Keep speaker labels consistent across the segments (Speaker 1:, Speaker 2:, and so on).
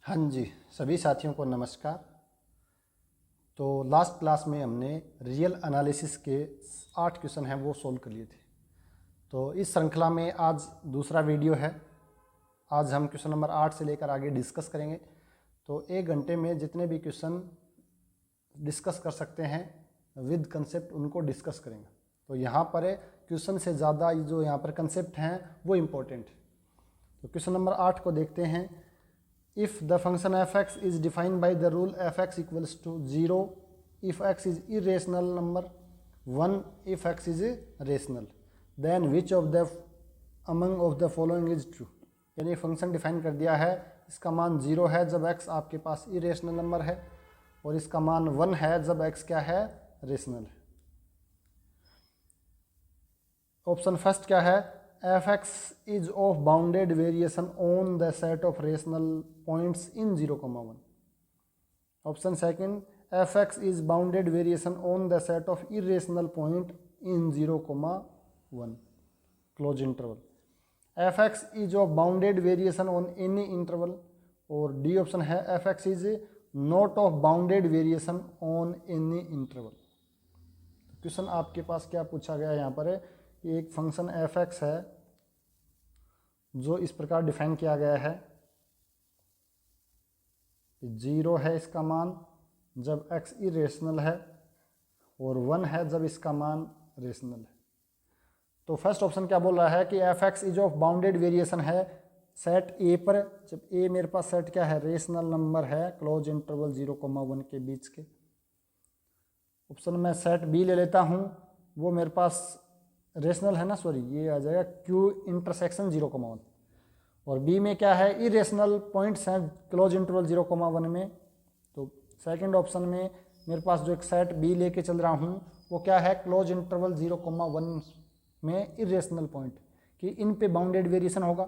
Speaker 1: हाँ जी, सभी साथियों को नमस्कार। तो लास्ट क्लास में हमने रियल एनालिसिस के 8 क्वेश्चन हैं वो सॉल्व कर लिए थे। तो इस श्रृंखला में आज दूसरा वीडियो है। आज हम क्वेश्चन नंबर 8 से लेकर आगे डिस्कस करेंगे। तो 1 घंटे में जितने भी क्वेश्चन डिस्कस कर सकते हैं विद कंसेप्ट उनको डिस्कस करेंगे। तो यहाँ पर क्वेश्चन से ज़्यादा जो यहाँ पर कंसेप्ट हैं वो इम्पोर्टेंट है। तो क्वेश्चन नंबर 8 को देखते हैं। If the function f(x) is defined by the rule f(x) equals to 0 if x is irrational number, 1 if x is rational, then which of the among of the following is true। यानी function define कर दिया है, इसका मान 0 है जब x आपके पास irrational number है और इसका मान 1 है जब x क्या है, रेशनल है। ऑप्शन फर्स्ट क्या है, f(x) is of bounded variation on the set of rational points in 0,1। Option second, f(x) is bounded variation on the set of irrational point in 0,1 close interval। f(x) is of bounded variation on any interval। और D option है f(x) is not of bounded variation on any interval। Question आपके पास क्या पूछा गया यहाँ पर है, एक फंक्शन f(x) है जो इस प्रकार डिफाइन किया गया है, 0 है इसका मान जब x इरेशनल है और 1 है जब इसका मान रेशनल है। तो फर्स्ट ऑप्शन क्या बोल रहा है कि f(x) is of bounded variation है सेट A पर, जब A मेरे पास सेट क्या है, रेशनल नंबर है क्लोज इंटरवल 0,1 के बीच के। ऑप्शन में सेट B ले लेता हूँ, वो मेरे पास रेशनल है ना, सॉरी ये आ जाएगा Q इंटरसेक्शन 0,1। और B में क्या है, इरेशनल पॉइंट्स हैं क्लोज इंटरवल 0,1 में। तो सेकंड ऑप्शन में मेरे पास जो एक सेट B लेके चल रहा हूँ वो क्या है, क्लोज इंटरवल 0,1 में इरेशनल पॉइंट कि इन पे बाउंडेड वेरिएशन होगा।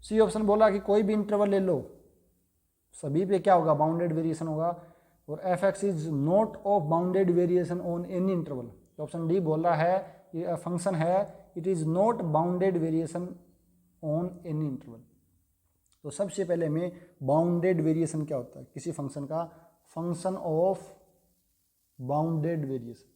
Speaker 1: C ऑप्शन बोला कि कोई भी इंटरवल ले लो, सभी पे क्या होगा, बाउंडेड वेरिएशन होगा। और f(x) is not of bounded variation on any interval. Option D बोल रहा है ये फंक्शन है, it is not bounded variation on any interval. तो सबसे पहले में बाउंडेड वेरिएशन क्या होता है किसी फंक्शन का, function of bounded variation.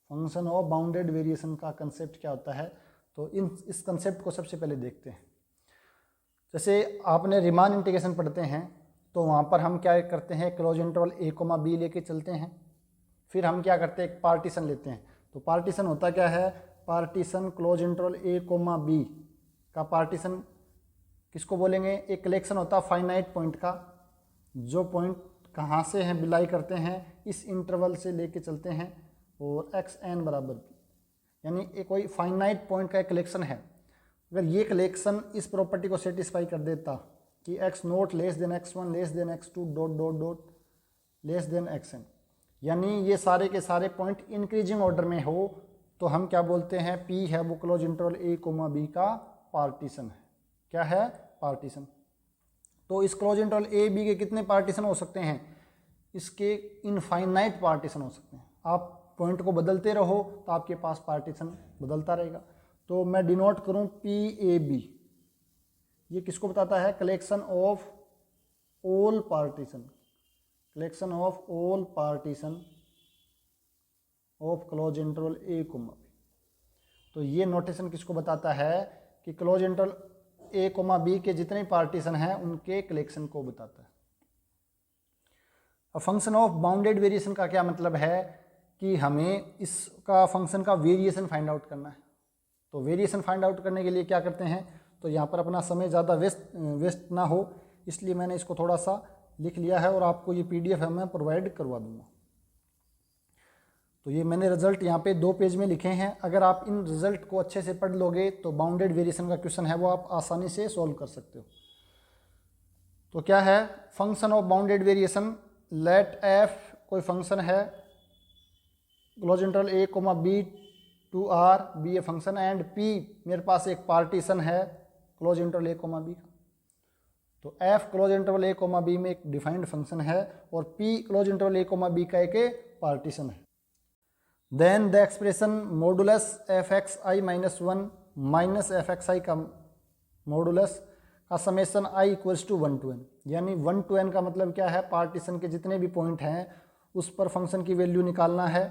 Speaker 1: Function of bounded variation का कंसेप्ट क्या होता है, तो इस कंसेप्ट को सबसे पहले देखते हैं। जैसे आपने रीमान इंटीग्रेशन पढ़ते हैं तो वहाँ पर हम क्या करते हैं, क्लोज इंटरवल a, b लेके चलते हैं, फिर हम क्या करते हैं, एक पार्टीशन लेते हैं। तो पार्टीशन होता क्या है, partition close interval a, b का पार्टीशन किसको बोलेंगे, एक कलेक्शन होता है फाइनाइट पॉइंट का, जो पॉइंट कहाँ से हैं बिलाई करते हैं इस इंटरवल से लेके चलते हैं, और xn बराबर b, यानी एक कोई फाइनाइट पॉइंट का एक कलेक्शन है। अगर ये कलेक्शन इस प्रॉपर्टी को सेटिस्फाई कर देता कि x0 less than x1 less than x2 dot dot dot less than xn, यानी ये सारे के सारे पॉइंट इंक्रीजिंग ऑर्डर में हो, तो हम क्या बोलते हैं, P है वो क्लोज इंटरवल a, b का पार्टीशन है। क्या है, पार्टीशन। तो इस क्लोज इंटरवल a, b के कितने पार्टीशन हो सकते हैं, इसके इनफाइनाइट पार्टीशन हो सकते हैं। आप पॉइंट को बदलते रहो तो आपके पास पार्टीशन बदलता रहेगा। तो मैं डिनोट करूं PAB, ये किसको बताता है, collection of all partition, collection of all partition of close interval a, b। तो ये नोटेशन किसको बताता है कि क्लोज इंटरवल a, b के जितने पार्टीशन हैं उनके कलेक्शन को बताता है। अब फंक्शन ऑफ बाउंडेड वेरिएशन का क्या मतलब है कि हमें इसका फंक्शन का वेरिएशन फाइंड आउट करना है। तो वेरिएशन फाइंड आउट करने के लिए क्या करते हैं, तो यहाँ पर अपना समय ज़्यादा वेस्ट ना हो इसलिए मैंने इसको थोड़ा सा लिख लिया है और आपको ये PDF है मैं प्रोवाइड करवा दूँगा। तो ये मैंने रिजल्ट यहाँ पे 2 पेज में लिखे हैं। अगर आप इन रिजल्ट को अच्छे से पढ़ लोगे तो बाउंडेड वेरिएशन का क्वेश्चन है वो आप आसानी से सॉल्व कर सकते हो। तो क्या है, function of bounded variation, let f कोई फंक्शन है close interval a, b to r, b a function, and p मेरे पास एक पार्टीशन है क्लोज इंटरवल a, b का। तो f close interval a, b में एक डिफाइंड फंक्शन है और p close interval a, b का एक पार्टीशन है। Then the expression modulus f(x i - 1 - f(x i) का मॉडुलस का summation i equals to 1 to n, यानी 1 to n का मतलब क्या है, पार्टीशन के जितने भी पॉइंट हैं उस पर फंक्शन की वैल्यू निकालना है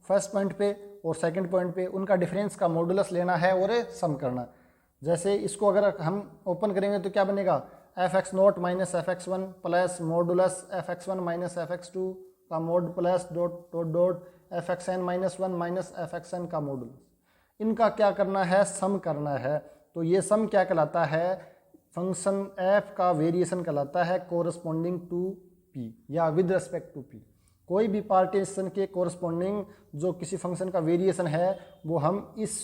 Speaker 1: फर्स्ट पॉइंट पे और सेकंड पॉइंट पे, उनका डिफरेंस का मॉडुलस लेना है और सम करना। जैसे इसको अगर हम ओपन करेंगे तो क्या बनेगा, f(x0 minus f(x1) plus modulus f(x1 minus f(x2) का mode plus dot dot dot f(xn minus 1 minus f(xn) का मॉडुलस। इनका क्या करना है, सम करना है। तो ये सम क्या कहलाता है, फंक्शन f का वेरिएशन कहलाता है कोरस्पॉन्डिंग टू p या विद रिस्पेक्ट टू p। कोई भी पार्टीशन के कोरस्पॉन्डिंग जो किसी फंक्शन का वेरिएशन है वो हम इस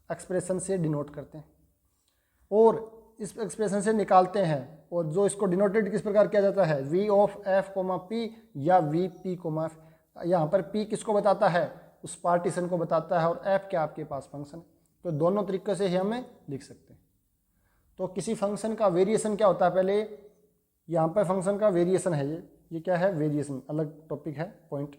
Speaker 1: एक्सप्रेशन से डिनोट करते हैं और इस एक्सप्रेशन से निकालते हैं। और जो इसको डिनोटेड किस प्रकार किया जाता है, v of f comma p या v p कोमा f। यहाँ पर p किसको बताता है, उस पार्टीशन को बताता है, और f क्या आपके पास फंक्शन है। तो दोनों तरीक़ों से ही हमें लिख सकते हैं। तो किसी फंक्शन का वेरिएशन क्या होता है, पहले यहाँ पर फंक्शन का वेरिएशन है, ये क्या है, वेरिएशन अलग टॉपिक है, पॉइंट।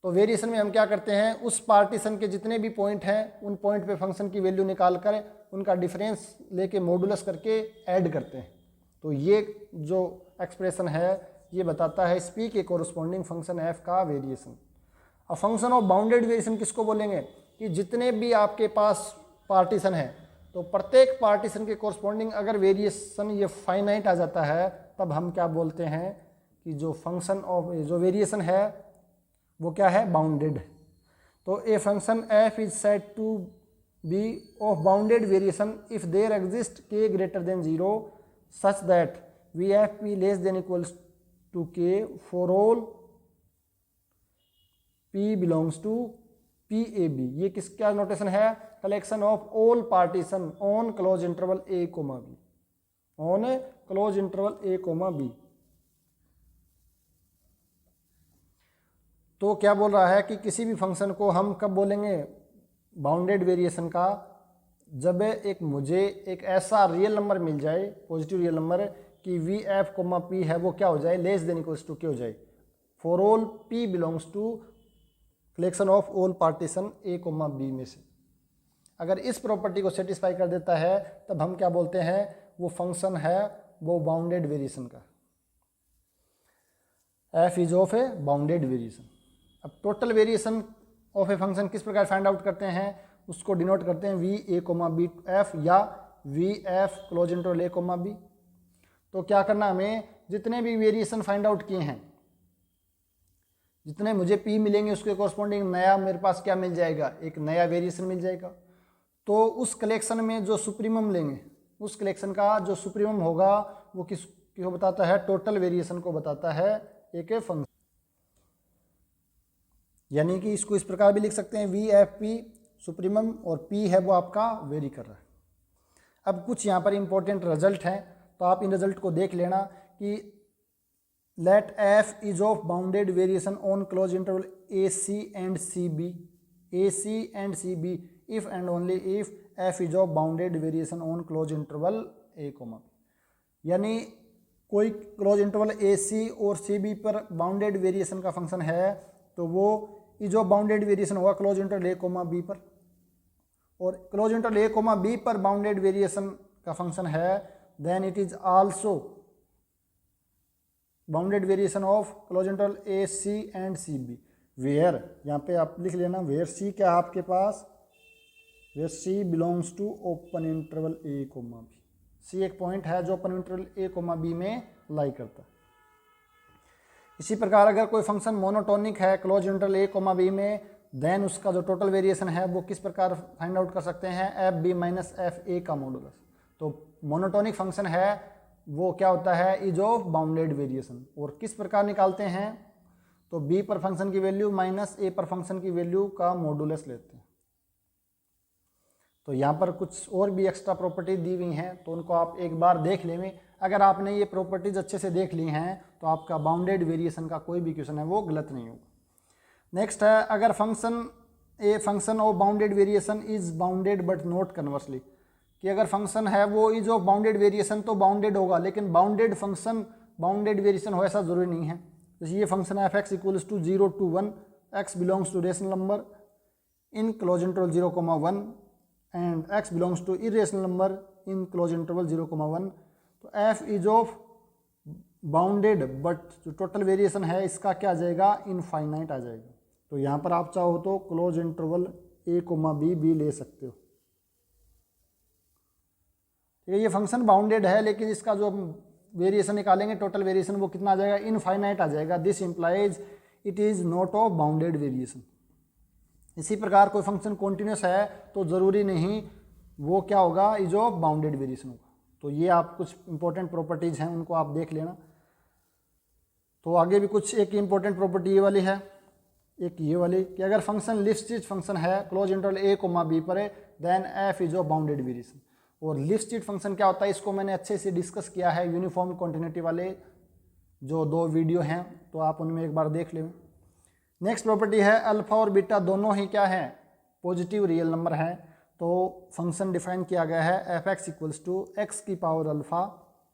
Speaker 1: तो वेरिएशन में हम क्या करते हैं, उस पार्टीशन के जितने भी पॉइंट हैं उन पॉइंट पे फंक्शन की वैल्यू निकाल कर उनका डिफरेंस लेके मॉडुलस करके ऐड करते हैं। तो ये जो एक्सप्रेशन है ये बताता है इस p के कोरस्पॉन्डिंग फंक्शन f का वेरिएशन। अब फंक्शन ऑफ बाउंडेड वेरिएशन किसको बोलेंगे, कि जितने भी आपके पास पार्टीशन है तो प्रत्येक पार्टीशन के कोरस्पॉन्डिंग अगर वेरिएशन ये फाइनाइट आ जाता है तब हम क्या बोलते हैं कि जो फंक्शन ऑफ जो वेरिएशन है वो क्या है, बाउंडेड। तो a function f is said to be of bounded variation if there exist k greater than 0 such that V f P less than equals to k for all p belongs to P a b. ये किसका notation है, collection of all partition on close interval a comma b, on close interval a comma b। तो क्या बोल रहा है कि किसी भी फंक्शन को हम कब बोलेंगे बाउंडेड वेरिएशन का, जब मुझे एक ऐसा रियल नंबर मिल जाए, पॉजिटिव रियल नंबर, कि वी एफ कोमा पी है वो क्या हो जाए, लेस देन इक्वल्स टू के हो जाए for all P belongs to collection of all partition a comma b में से। अगर इस प्रॉपर्टी को सेटिस्फाई कर देता है तब हम क्या बोलते हैं, वो फंक्शन है वो बाउंडेड वेरिएशन का, f is of a bounded variation. अब total variation of a function किस प्रकार फाइंड आउट करते हैं, उसको डिनोट करते हैं V a comma b f या V f close interval a comma b. तो क्या करना, हमें जितने भी वेरिएशन फाइंड आउट किए हैं, जितने मुझे पी मिलेंगे उसके कोरस्पॉन्डिंग नया मेरे पास क्या मिल जाएगा, एक नया वेरिएशन मिल जाएगा। तो उस कलेक्शन में जो सुप्रीमम लेंगे, उस कलेक्शन का जो सुप्रीमम होगा वो किसको बताता है, टोटल वेरिएशन को बताता है एक फंक्शन। यानी कि इसको इस प्रकार भी लिख सकते हैं वी एफ पी सुप्रीमम और पी है वो आपका वेरी कर रहा है। अब कुछ यहाँ पर इंपॉर्टेंट रिजल्ट हैं, तो आप इन रिजल्ट को देख लेना कि let f is of bounded variation on close interval a c and c b, a c and c b if and only if f is of bounded variation on close interval a comma b. यानी कोई close interval a c और c b पर bounded variation का function है तो वो is of bounded variation होगा close interval a comma b पर, और close interval a comma b पर बाउंडेड वेरिएशन का फंक्शन है then it is also bounded variation of close interval a c and c b where, यहाँ पे आप लिख लेना वेयर सी क्या है आपके पास, where C belongs to open interval a comma B. सी एक पॉइंट है जो open interval a comma b में लाई करता है। इसी प्रकार अगर कोई फंक्शन मोनोटोनिक है close interval a comma b में, देन उसका जो टोटल वेरिएशन है वो किस प्रकार फाइंड आउट कर सकते हैं, f b minus f a का मॉडुलस। तो मोनोटोनिक फंक्शन है वो क्या होता है, इज ऑफ बाउंडेड वेरिएशन। और किस प्रकार निकालते हैं, तो बी पर फंक्शन की वैल्यू माइनस ए पर फंक्शन की वैल्यू का मॉडुलस लेते हैं। तो यहाँ पर कुछ और भी एक्स्ट्रा प्रॉपर्टी दी हुई हैं तो उनको आप एक बार देख लेंगे। अगर आपने ये प्रॉपर्टीज अच्छे से देख ली हैं तो आपका बाउंडेड वेरिएशन का कोई भी क्वेश्चन है वो गलत नहीं होगा। नेक्स्ट है, अगर function of bounded variation is bounded but not conversely, कि अगर फंक्शन है वो इज ऑफ बाउंडेड वेरिएशन तो बाउंडेड होगा, लेकिन बाउंडेड फंक्शन बाउंडेड वेरिएशन हो ऐसा जरूरी नहीं है। जैसे ये फंक्शन है f(x = 0 to 1 x belongs to rational number in close interval 0, 1 and x belongs to irrational number in close interval 0,1, तो f is of bounded but जो टोटल वेरिएशन है इसका क्या आ जाएगा, इनफाइनाइट आ जाएगा। तो यहाँ पर आप चाहो तो close interval a comma B भी ले सकते हो। ठीक है, ये फंक्शन बाउंडेड है लेकिन इसका जो वेरिएशन निकालेंगे टोटल वेरिएशन वो कितना आ जाएगा, इनफाइनाइट आ जाएगा। This implies it is not of bounded variation. इसी प्रकार कोई फंक्शन कॉन्टिन्यूस है तो ज़रूरी नहीं वो क्या होगा, इज ऑफ बाउंडेड वेरिएशन होगा। तो ये आप कुछ इंपॉर्टेंट प्रॉपर्टीज हैं उनको आप देख लेना। तो आगे भी कुछ एक इंपॉर्टेंट प्रॉपर्टी ये वाली है, एक ये वाली कि अगर फंक्शन लिस्टेड फंक्शन है close interval a comma b पर है then f is of bounded variation. और लिस्टेड फंक्शन क्या होता है इसको मैंने अच्छे से डिस्कस किया है यूनिफॉर्म कॉन्टिन्यूटी वाले जो 2 वीडियो हैं, तो आप उनमें एक बार देख लें। नेक्स्ट प्रॉपर्टी है अल्फा और बीटा दोनों ही क्या है, पॉजिटिव रियल नंबर है। तो फंक्शन डिफाइन किया गया है f x equals to x की power alpha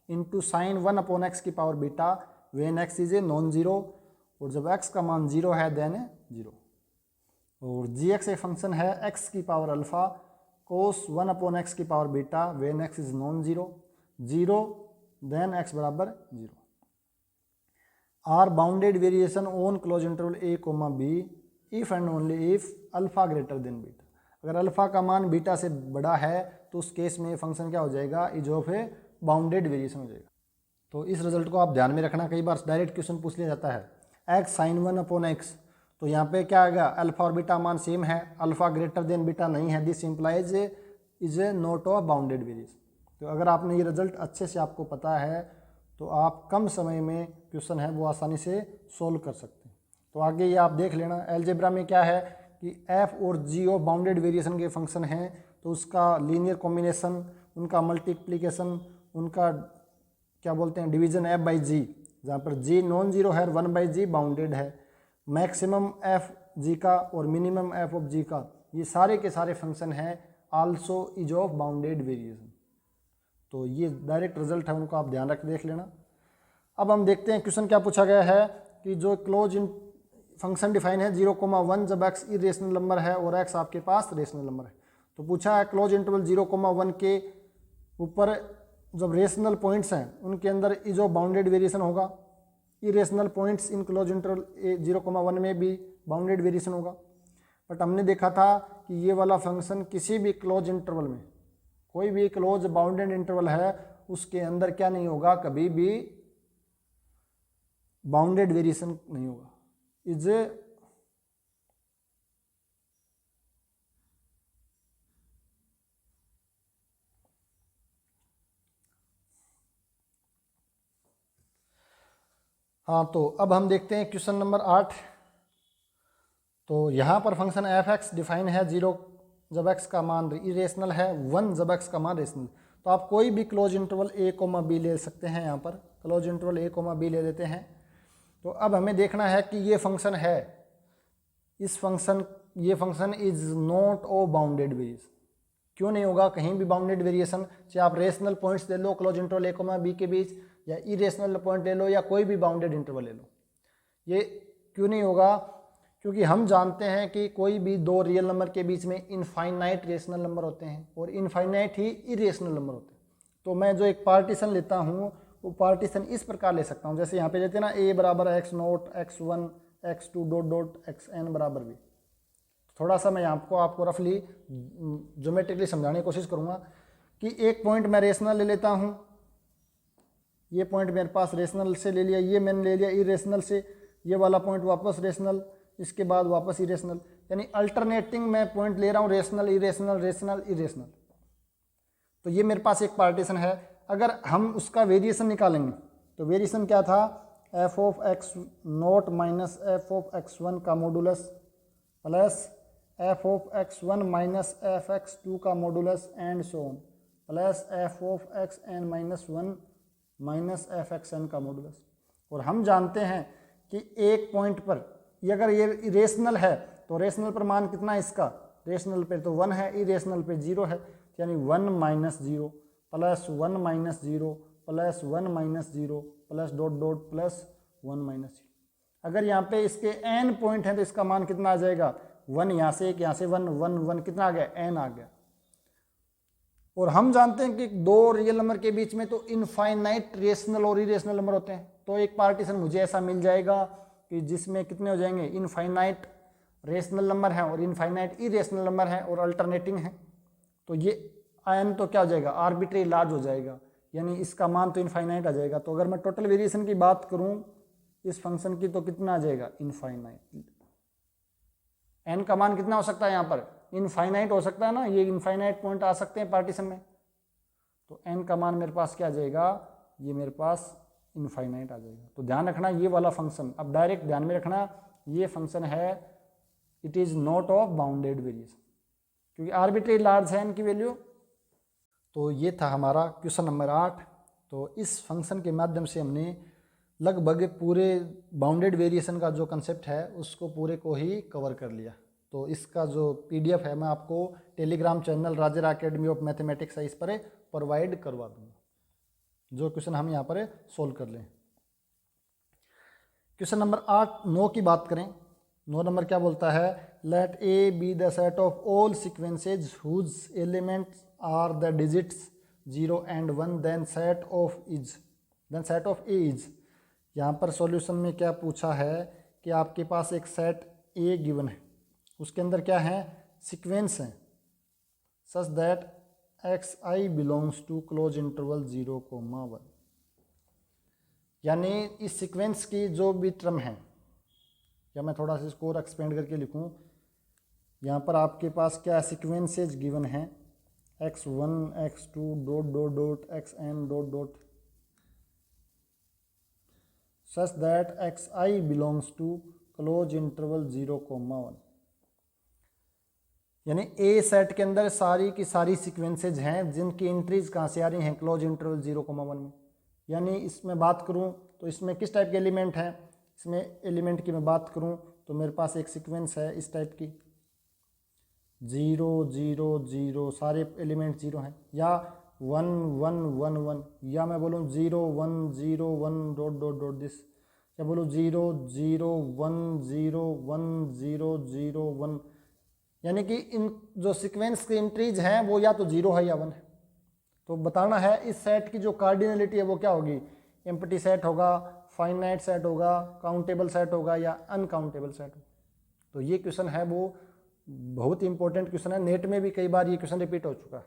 Speaker 1: into sine 1 upon x की power beta when x is a non zero, और जब x का मान 0 है देन 0। और जी एक्स एक फंक्शन है x की power alpha cos 1 upon x की power beta when x is non zero, 0 then x बराबर 0। Are bounded variation on close interval a comma b if and only if alpha greater than beta. अगर alpha का मान beta से बड़ा है तो उस केस में फंक्शन क्या हो जाएगा, is of a bounded variation हो जाएगा। तो इस रिजल्ट को आप ध्यान में रखना, कई बार डायरेक्ट क्वेश्चन पूछ लिया जाता है एक्स साइन 1 अपॉन एक्स, तो यहाँ पे क्या आएगा, अल्फा और बीटा मान सेम है, अल्फा ग्रेटर देन बीटा नहीं है, this implies is a not of bounded variation. तो अगर आपने ये रिजल्ट अच्छे से आपको पता है तो आप कम समय में क्वेश्चन है वो आसानी से सोल्व कर सकते हैं। तो आगे ये आप देख लेना। एलजेब्रा में क्या है कि एफ और जी ऑफ बाउंडेड वेरिएशन के फंक्शन हैं तो उसका लीनियर कॉम्बिनेशन, उनका मल्टीप्लिकेशन, उनका क्या बोलते हैं डिवीजन एफ बाई जी, जहाँ पर जी नॉन जीरो है, 1 बाई जी बाउंडेड है, मैक्सिमम एफ जी का और मिनिमम एफ ऑफ जी का, ये सारे के सारे फंक्शन हैं also is of bounded variation. तो ये डायरेक्ट रिजल्ट है, उनको आप ध्यान रख देख लेना। अब हम देखते हैं क्वेश्चन क्या पूछा गया है कि जो क्लोज इन फंक्शन डिफाइन है 0,1 जब x इरेशनल नंबर है और x आपके पास रेशनल नंबर है। तो पूछा है क्लोज इंटरवल 0,1 के ऊपर जब रेशनल पॉइंट्स हैं उनके अंदर इज ऑफ बाउंडेड वेरिएशन होगा, irrational points in close interval 0,1 में भी बाउंडेड वेरिएशन होगा। बट हमने देखा था कि ये वाला फंक्शन किसी भी क्लोज इंटरवल में, कोई भी क्लोज बाउंडेड इंटरवल है उसके अंदर क्या नहीं होगा, कभी भी बाउंडेड वेरिएशन नहीं होगा। इज हाँ, तो अब हम देखते हैं क्वेश्चन नंबर 8। तो यहाँ पर फंक्शन एफ एक्स डिफाइन है 0 जब x का मान इरेशनल है, 1 जब x का मान रेशनल। तो आप कोई भी close interval a comma B ले सकते हैं, यहाँ पर close interval a comma B ले लेते हैं। तो अब हमें देखना है कि ये फंक्शन है, ये function is not of bounded variation. क्यों नहीं होगा कहीं भी बाउंडेड वेरिएशन, चाहे आप रेशनल पॉइंट्स ले लो close interval a comma B के बीच, या इरेशनल पॉइंट ले लो, या कोई भी बाउंडेड इंटरवल ले लो। ये क्यों नहीं होगा, क्योंकि हम जानते हैं कि कोई भी 2 रियल नंबर के बीच में इनफाइनाइट रेशनल नंबर होते हैं और इनफाइनाइट ही इरेशनल नंबर होते हैं। तो मैं जो एक पार्टीशन लेता हूँ वो पार्टीशन इस प्रकार ले सकता हूँ, जैसे यहाँ पे लेते हैं ना a बराबर x0 x1 x2 dot dot xn बराबर भी। थोड़ा सा मैं आपको रफली ज्योमेट्रिकली समझाने की कोशिश करूँगा कि एक पॉइंट मैं रेशनल ले लेता हूँ, ये पॉइंट मेरे पास रेशनल से ले लिया, ये मैंने ले लिया इरेशनल से, ये वाला पॉइंट वापस रेशनल, इसके बाद वापस इरेशनल, यानी अल्टरनेटिंग मैं पॉइंट ले रहा हूँ रेशनल इरेशनल रेशनल इरेशनल। तो ये मेरे पास एक पार्टीशन है। अगर हम उसका वेरिएशन निकालेंगे तो वेरिएशन क्या था, F of x note minus F of x1 का modulus plus F of x1 minus F x2 का modulus and so on plus F of xn minus 1 minus F xn का मॉडुलस। और हम जानते हैं कि एक पॉइंट पर ये अगर ये इरेशनल है तो रेशनल पर मान कितना है इसका, रेशनल पे तो 1 है, इरेशनल पे 0 है, यानी 1 minus 0 plus 1 minus 0 plus 1 minus 0 plus dot dot plus 1 minus 0। अगर यहाँ पे इसके n पॉइंट हैं तो इसका मान कितना आ जाएगा, 1 यहाँ से 1 यहाँ से 1 1 1 कितना आ गया, n आ गया। और हम जानते हैं कि दो रियल नंबर के बीच में तो इनफाइनाइट रेशनल और इरेशनल नंबर होते हैं। तो एक पार्टीशन मुझे ऐसा मिल जाएगा कि जिसमें कितने हो जाएंगे, इनफाइनाइट रेशनल नंबर है और इनफाइनाइट इरेशनल नंबर है और अल्टरनेटिंग है। तो ये n तो क्या हो जाएगा, आर्बिट्री लार्ज हो जाएगा, यानी इसका मान तो इनफाइनाइट आ जाएगा। तो अगर मैं टोटल वेरिएशन की बात करूं इस फंक्शन की तो कितना आ जाएगा, इनफाइनाइट। n का मान कितना हो सकता है, यहाँ पर इनफाइनाइट हो सकता है ना, ये इनफाइनाइट पॉइंट आ सकते हैं पार्टीशन में। तो n का मान मेरे पास क्या आ जाएगा, ये मेरे पास इनफाइनाइट आ जाएगा। तो ध्यान रखना ये वाला फंक्शन, अब डायरेक्ट ध्यान में रखना ये फंक्शन है it is not of bounded variation, क्योंकि आर्बिट्री लार्ज है n की वैल्यू। तो ये था हमारा क्वेश्चन नंबर 8। तो इस फंक्शन के माध्यम से हमने लगभग पूरे बाउंडेड वेरिएशन का जो कंसेप्ट है उसको पूरे को ही कवर कर लिया। तो इसका जो पीडीएफ है मैं आपको Telegram channel Rajera Academy of Mathematics है इस पर प्रोवाइड करवा दूंगा, जो क्वेश्चन हम यहाँ पर सोल्व कर लें। क्वेश्चन नंबर 9 की बात करें, 9 नंबर क्या बोलता है, let A be the set of all sequences whose elements are the digits 0 and 1 then set of A is. यहाँ पर सॉल्यूशन में क्या पूछा है कि आपके पास एक सेट ए गिवन है, उसके अंदर क्या है, सीक्वेंस है such that X I belongs to close interval 0, 1। यानी इस सीक्वेंस की जो भी टर्म है, या मैं थोड़ा सा इसको और एक्सपेंड करके लिखूं, यहाँ पर आपके पास क्या सीक्वेंसेज गिवन है, x1 x2 dot dot dot xn dot dot such that xi belongs to close interval 0, 1। यानी ए सेट के अंदर सारी की सारी सीक्वेंसेज हैं जिनकी एंट्रीज कहाँ से आ रही हैं, क्लोज इंटरवल 0, 1 में। यानी इसमें बात करूं तो इसमें किस टाइप के एलिमेंट हैं, इसमें एलिमेंट की मैं बात करूं तो मेरे पास एक सीक्वेंस है इस टाइप की 0, 0, 0, सारे एलिमेंट 0 हैं, या 1, 1, 1, 1, या मैं बोलूँ 0, 1, 0, 1 डॉट डॉट डॉट दिस, या बोलूँ 0, 0, 1, 0, 1, 0, 0, 1। यानी कि इन जो सीक्वेंस की एंट्रीज हैं वो या तो 0 है या 1 है। तो बताना है इस सेट की जो कार्डिनलिटी है वो क्या होगी, एम्प्टी सेट होगा, फाइनाइट सेट होगा, काउंटेबल सेट होगा या अनकाउंटेबल सेट होगा। तो ये क्वेश्चन है वो बहुत इंपॉर्टेंट क्वेश्चन है, नेट में भी कई बार ये क्वेश्चन रिपीट हो चुका है।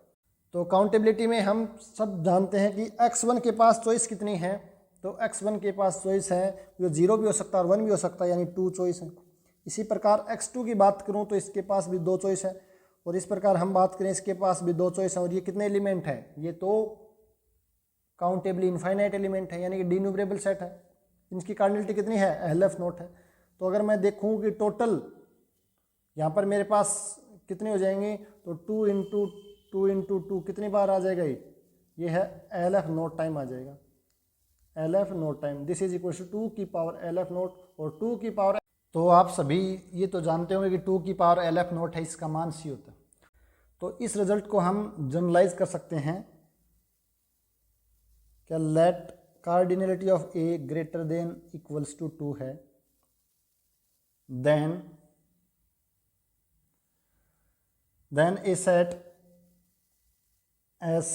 Speaker 1: तो काउंटेबिलिटी में हम सब जानते हैं कि x1 के पास चॉइस कितनी है, तो x1 के पास चॉइस है जो 0 भी हो सकता है और 1 भी हो सकता है, यानी 2 चॉइस है। इसी प्रकार x2 की बात करूं तो इसके पास भी 2 चॉइस है, और इस प्रकार हम बात करें इसके पास भी 2 चॉइस है। और ये कितने एलिमेंट है, ये तो काउंटेबली इनफाइनाइट एलिमेंट है, यानी कि डिन्यूमरेबल सेट है। इनकी कार्डिनलिटी कितनी है, LF नोट है। तो अगर मैं देखूं कि टोटल यहाँ पर मेरे पास कितने हो जाएंगे, तो 2 इंटू 2 इंटू 2 कितनी बार आ जाएगा, ये है LF नोट टाइम आ जाएगा, LF not time. This is equal to 2 की पावर LF नोट, और 2 की पावर, तो आप सभी ये तो जानते होंगे कि 2 की पावर LF नोट है, इसका मान C होता है। तो इस रिजल्ट को हम जनरलाइज कर सकते हैं क्या, let cardinality of A greater than equals to 2 है, देन ए सेट S,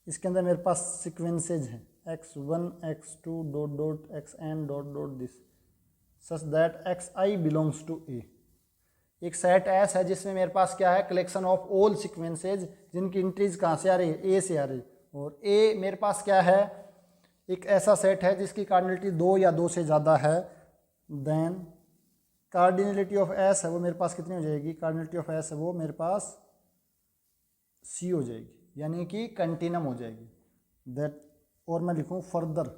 Speaker 1: इसके अंदर मेरे पास सीक्वेंसेज हैं x1 x2 dot dot xn dot dot this such that xi belongs to A। एक सेट S है जिसमें मेरे पास क्या है, कलेक्शन ऑफ ऑल सीक्वेंसेज जिनकी एंट्रीज कहाँ से आ रही है, A से आ रही है। और A मेरे पास क्या है, एक ऐसा सेट है जिसकी कार्डिनलिटी 2 या 2 से ज़्यादा है, देन कार्डिनलिटी ऑफ S है वो मेरे पास कितनी हो जाएगी, कार्डिनलिटी ऑफ S है वो मेरे पास C हो जाएगी, यानी कि कंटिन्यूम हो जाएगी। दैट, और मैं लिखूँ फर्दर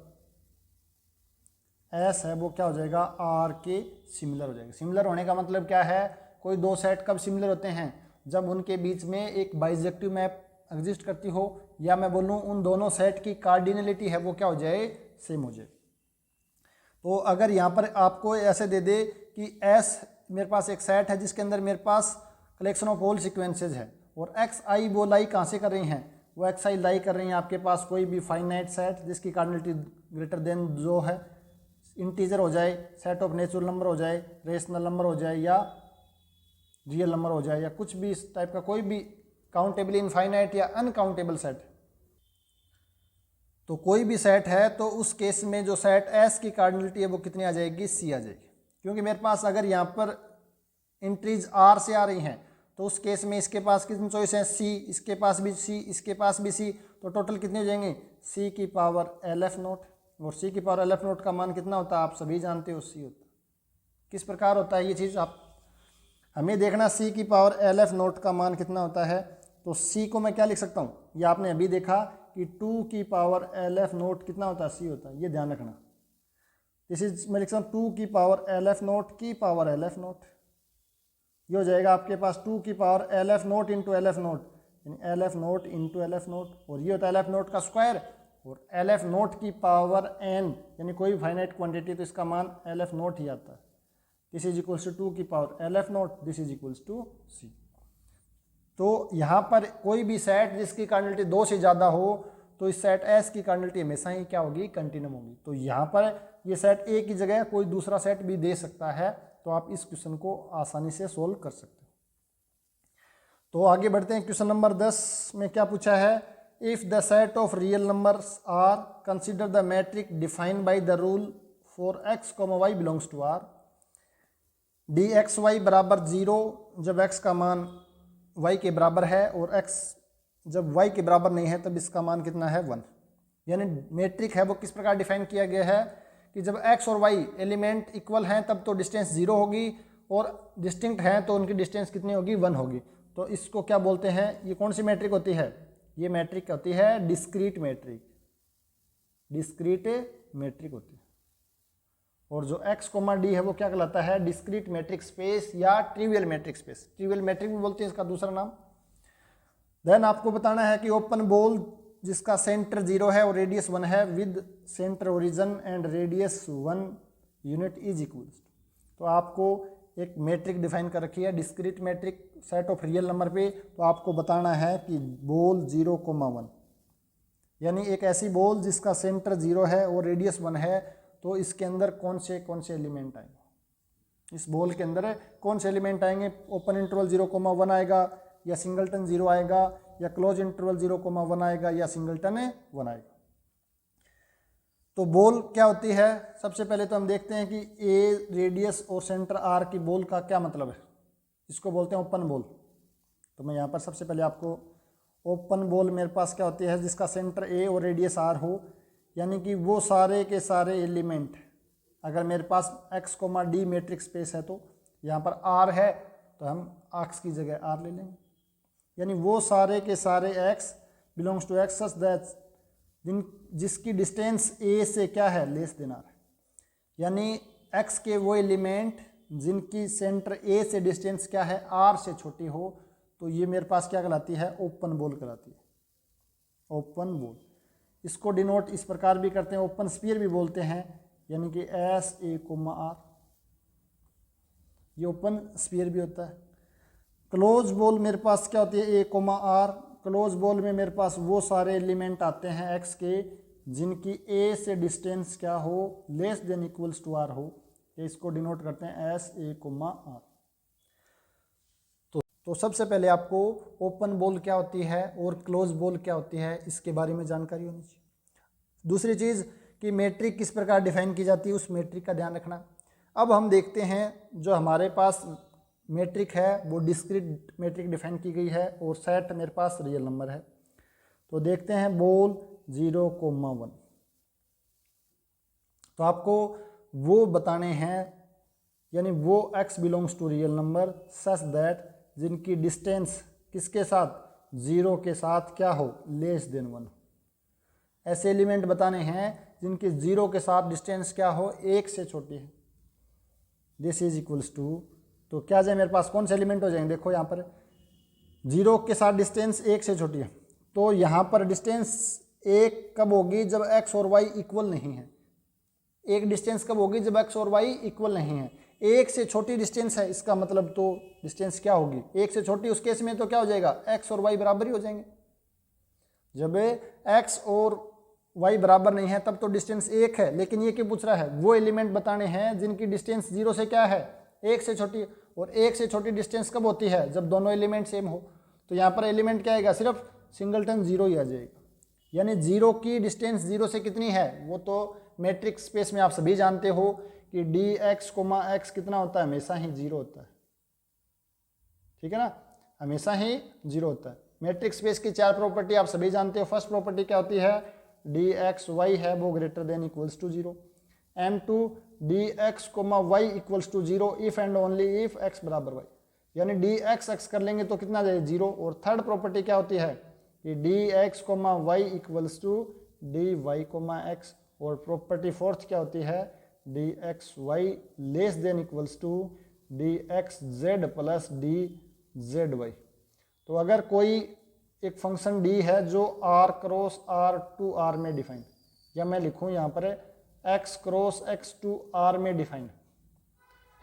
Speaker 1: S है वो क्या हो जाएगा, R के सिमिलर हो जाएगा। सिमिलर होने का मतलब क्या है, कोई दो सेट कब सिमिलर होते हैं, जब उनके बीच में एक बाइजेक्टिव मैप एग्जिस्ट करती हो, या मैं बोलूँ उन दोनों सेट की कार्डिनलिटी है वो क्या हो जाए, सेम हो जाए। तो अगर यहाँ पर आपको ऐसे दे दे कि S मेरे पास एक सेट है जिसके अंदर मेरे पास कलेक्शन ऑफ ऑल सीक्वेंसेज है, और xi वो लाई कहाँ से कर रही हैं, वो xi लाई कर रही हैं आपके पास कोई भी फाइनाइट सेट जिसकी कार्डिनलिटी ग्रेटर देन जो है, इंटीजर हो जाए, सेट ऑफ नेचुरल नंबर हो जाए, रेशनल नंबर हो जाए, या रियल नंबर हो जाए, या कुछ भी इस टाइप का कोई भी काउंटेबल इनफाइनाइट या अनकाउंटेबल सेट। तो कोई भी सेट है तो उस केस में जो सेट एस की कार्डिनलिटी है वो कितनी आ जाएगी, सी आ जाएगी। क्योंकि मेरे पास अगर यहाँ पर एंट्रीज आर से आ रही हैं तो उस केस में इसके पास कितनी चॉइस है, सी, इसके पास भी सी, इसके पास भी सी, तो टोटल कितने हो जाएंगे, सी की पावर एल एफ नोट। और सी की पावर एल एफ नोट का मान कितना होता है, आप सभी जानते हो, सी होता है। किस प्रकार होता है ये चीज़, आप हमें देखना सी की पावर एल एफ नोट का मान कितना होता है। तो सी को मैं क्या लिख सकता हूँ, ये आपने अभी देखा कि 2 की पावर एल एफ नोट कितना होता है, सी होता है, ये ध्यान रखना। दिस इज मैं लिख सकता हूँ 2 की पावर एल एफ नोट की पावर एल एफ नोट, ये हो जाएगा आपके पास 2 की power l f naught into l f naught, यानी l f naught into l f naught, और ये होता है एल एफ नोट का स्क्वायर, और एल एफ नोट की पावर एन, यानी कोई भी फाइनाइट क्वांटिटी तो इसका मान एल एफ नोट ही आता है। दिस इज इक्वल्स टू 2 की power l f naught, this is equals to c. तो यहाँ पर कोई भी सेट जिसकी कार्डिनलिटी 2 से ज़्यादा हो तो इस सेट एस की कार्डिनलिटी हमेशा ही क्या होगी, कंटिन्यूम होगी। तो यहाँ पर ये सेट ए की जगह कोई दूसरा सेट भी दे सकता है, तो आप इस क्वेश्चन को आसानी से सोल्व कर सकते हो। तो आगे बढ़ते हैं, क्वेश्चन नंबर 10 में क्या पूछा है, if the set of real numbers are consider the metric defined by the rule for X Y belongs to R, D X Y बराबर 0 जब x का मान y के बराबर है, और x जब y के बराबर नहीं है तब इसका मान कितना है, 1। यानी मैट्रिक है वो किस प्रकार डिफाइन किया गया है कि जब x और y एलिमेंट इक्वल हैं तब तो डिस्टेंस 0 होगी, और डिस्टिंक्ट हैं तो उनकी डिस्टेंस कितनी होगी, 1 होगी। तो इसको क्या बोलते हैं, ये कौन सी मैट्रिक होती है, ये मैट्रिक होती है डिस्क्रीट मैट्रिक, डिस्क्रीट मैट्रिक होती है। और जो x, d है वो क्या कहलाता है, डिस्क्रीट मैट्रिक स्पेस या trivial metric space, trivial metric भी बोलते हैं इसका दूसरा नाम। देन आपको बताना है कि ओपन बॉल जिसका सेंटर 0 है और रेडियस 1 है, with centre origin and radius 1 unit is equals. तो आपको एक मैट्रिक डिफाइन कर रखी है, discrete metric set of real number पे, तो आपको बताना है कि बॉल 0,1, यानी एक ऐसी बॉल जिसका सेंटर 0 है और रेडियस 1 है, तो इसके अंदर कौन से एलिमेंट आएंगे, इस बॉल के अंदर कौन से एलिमेंट आएंगे, ओपन इंटरवल 0,1 आएगा, या सिंगलटन 0 आएगा, या क्लोज इंटरवल 0,1 आएगा, या सिंगलटन 1 आएगा। तो बॉल क्या होती है, सबसे पहले तो हम देखते हैं कि ए रेडियस और सेंटर आर की बॉल का क्या मतलब है, इसको बोलते हैं ओपन बॉल। तो मैं यहाँ पर सबसे पहले आपको ओपन बॉल मेरे पास क्या होती है, जिसका सेंटर ए और रेडियस आर हो, यानी कि वो सारे के सारे एलिमेंट, अगर मेरे पास x, d मैट्रिक स्पेस है तो यहाँ पर r है तो हम x की जगह r ले लेंगे, यानी वो सारे के सारे x belongs to x such that जिसकी डिस्टेंस a से क्या है, लेस देन r है। यानी x के वो एलिमेंट जिनकी सेंटर a से डिस्टेंस क्या है, r से छोटी हो, तो ये मेरे पास क्या कहलाती है, ओपन बॉल कहलाती है, ओपन बॉल। इसको डिनोट इस प्रकार भी करते हैं, ओपन स्फीयर भी बोलते हैं, यानी कि एस ए कोमा आर, ये ओपन स्फीयर भी होता है। क्लोज बॉल मेरे पास क्या होती है, ए कोमा आर। क्लोज बॉल में मेरे पास वो सारे एलिमेंट आते हैं एक्स के जिनकी ए से डिस्टेंस क्या हो, less than equals to R हो, इसको डिनोट करते हैं एस ए कोमा आर। तो सबसे पहले आपको ओपन बॉल क्या होती है और क्लोज बॉल क्या होती है इसके बारे में जानकारी होनी चाहिए। दूसरी चीज़ कि मैट्रिक किस प्रकार डिफाइन की जाती है, उस मैट्रिक का ध्यान रखना। अब हम देखते हैं जो हमारे पास मैट्रिक है वो डिस्क्रीट मैट्रिक डिफाइन की गई है और सेट मेरे पास रियल नंबर है। तो देखते हैं बॉल 0,1, तो आपको वो बताने हैं, यानी वो x belongs to real number such that जिनकी डिस्टेंस किसके साथ, 0 के साथ क्या हो, लेस देन 1। ऐसे एलिमेंट बताने हैं जिनकी 0 के साथ डिस्टेंस क्या हो, 1 से छोटी है। दिस इज इक्वल्स टू, तो क्या जाए मेरे पास कौन से एलिमेंट हो जाएंगे, देखो यहाँ पर 0 के साथ डिस्टेंस 1 से छोटी है, तो यहाँ पर डिस्टेंस 1 कब होगी, जब x और y इक्वल नहीं है। एक डिस्टेंस कब होगी, जब x और y इक्वल नहीं है। 1 से छोटी डिस्टेंस है, इसका मतलब तो डिस्टेंस क्या होगी, 1 से छोटी, उस केस में तो क्या हो जाएगा, x और y बराबर ही हो जाएंगे। जब x और y बराबर नहीं है तब तो डिस्टेंस 1 है, लेकिन ये क्या पूछ रहा है, वो एलिमेंट बताने हैं जिनकी डिस्टेंस 0 से क्या है, 1 से छोटी। और 1 से छोटी डिस्टेंस कब होती है, जब दोनों एलिमेंट सेम हो। तो यहाँ पर एलिमेंट क्या आएगा, सिर्फ सिंगलटन जीरो ही आ जाएगा। यानी जीरो की डिस्टेंस जीरो से कितनी है, वो तो मैट्रिक्स स्पेस में आप सभी जानते हो कि डी एक्स कोमा एक्स कितना होता है, हमेशा ही जीरो होता है, ठीक है ना, हमेशा ही जीरो होता है। मैट्रिक्स स्पेस की 4 प्रॉपर्टी आप सभी जानते हो। फर्स्ट प्रॉपर्टी क्या होती है, डी एक्स वाई है वो greater than equals to zero. M2 D X comma Y equals to zero if and only if X बराबर वाई, यानी डी एक्स एक्स कर लेंगे तो कितना जाए, जीरो। और थर्ड प्रॉपर्टी क्या होती है कि D X comma Y equals to D Y comma X. और प्रॉपर्टी फोर्थ क्या होती है, D X Y less than equals to D X Z plus D Z Y. तो अगर कोई एक फंक्शन डी है जो R cross R to R में डिफाइंड, या मैं लिखूं यहाँ पर X cross X to R में डिफाइंड,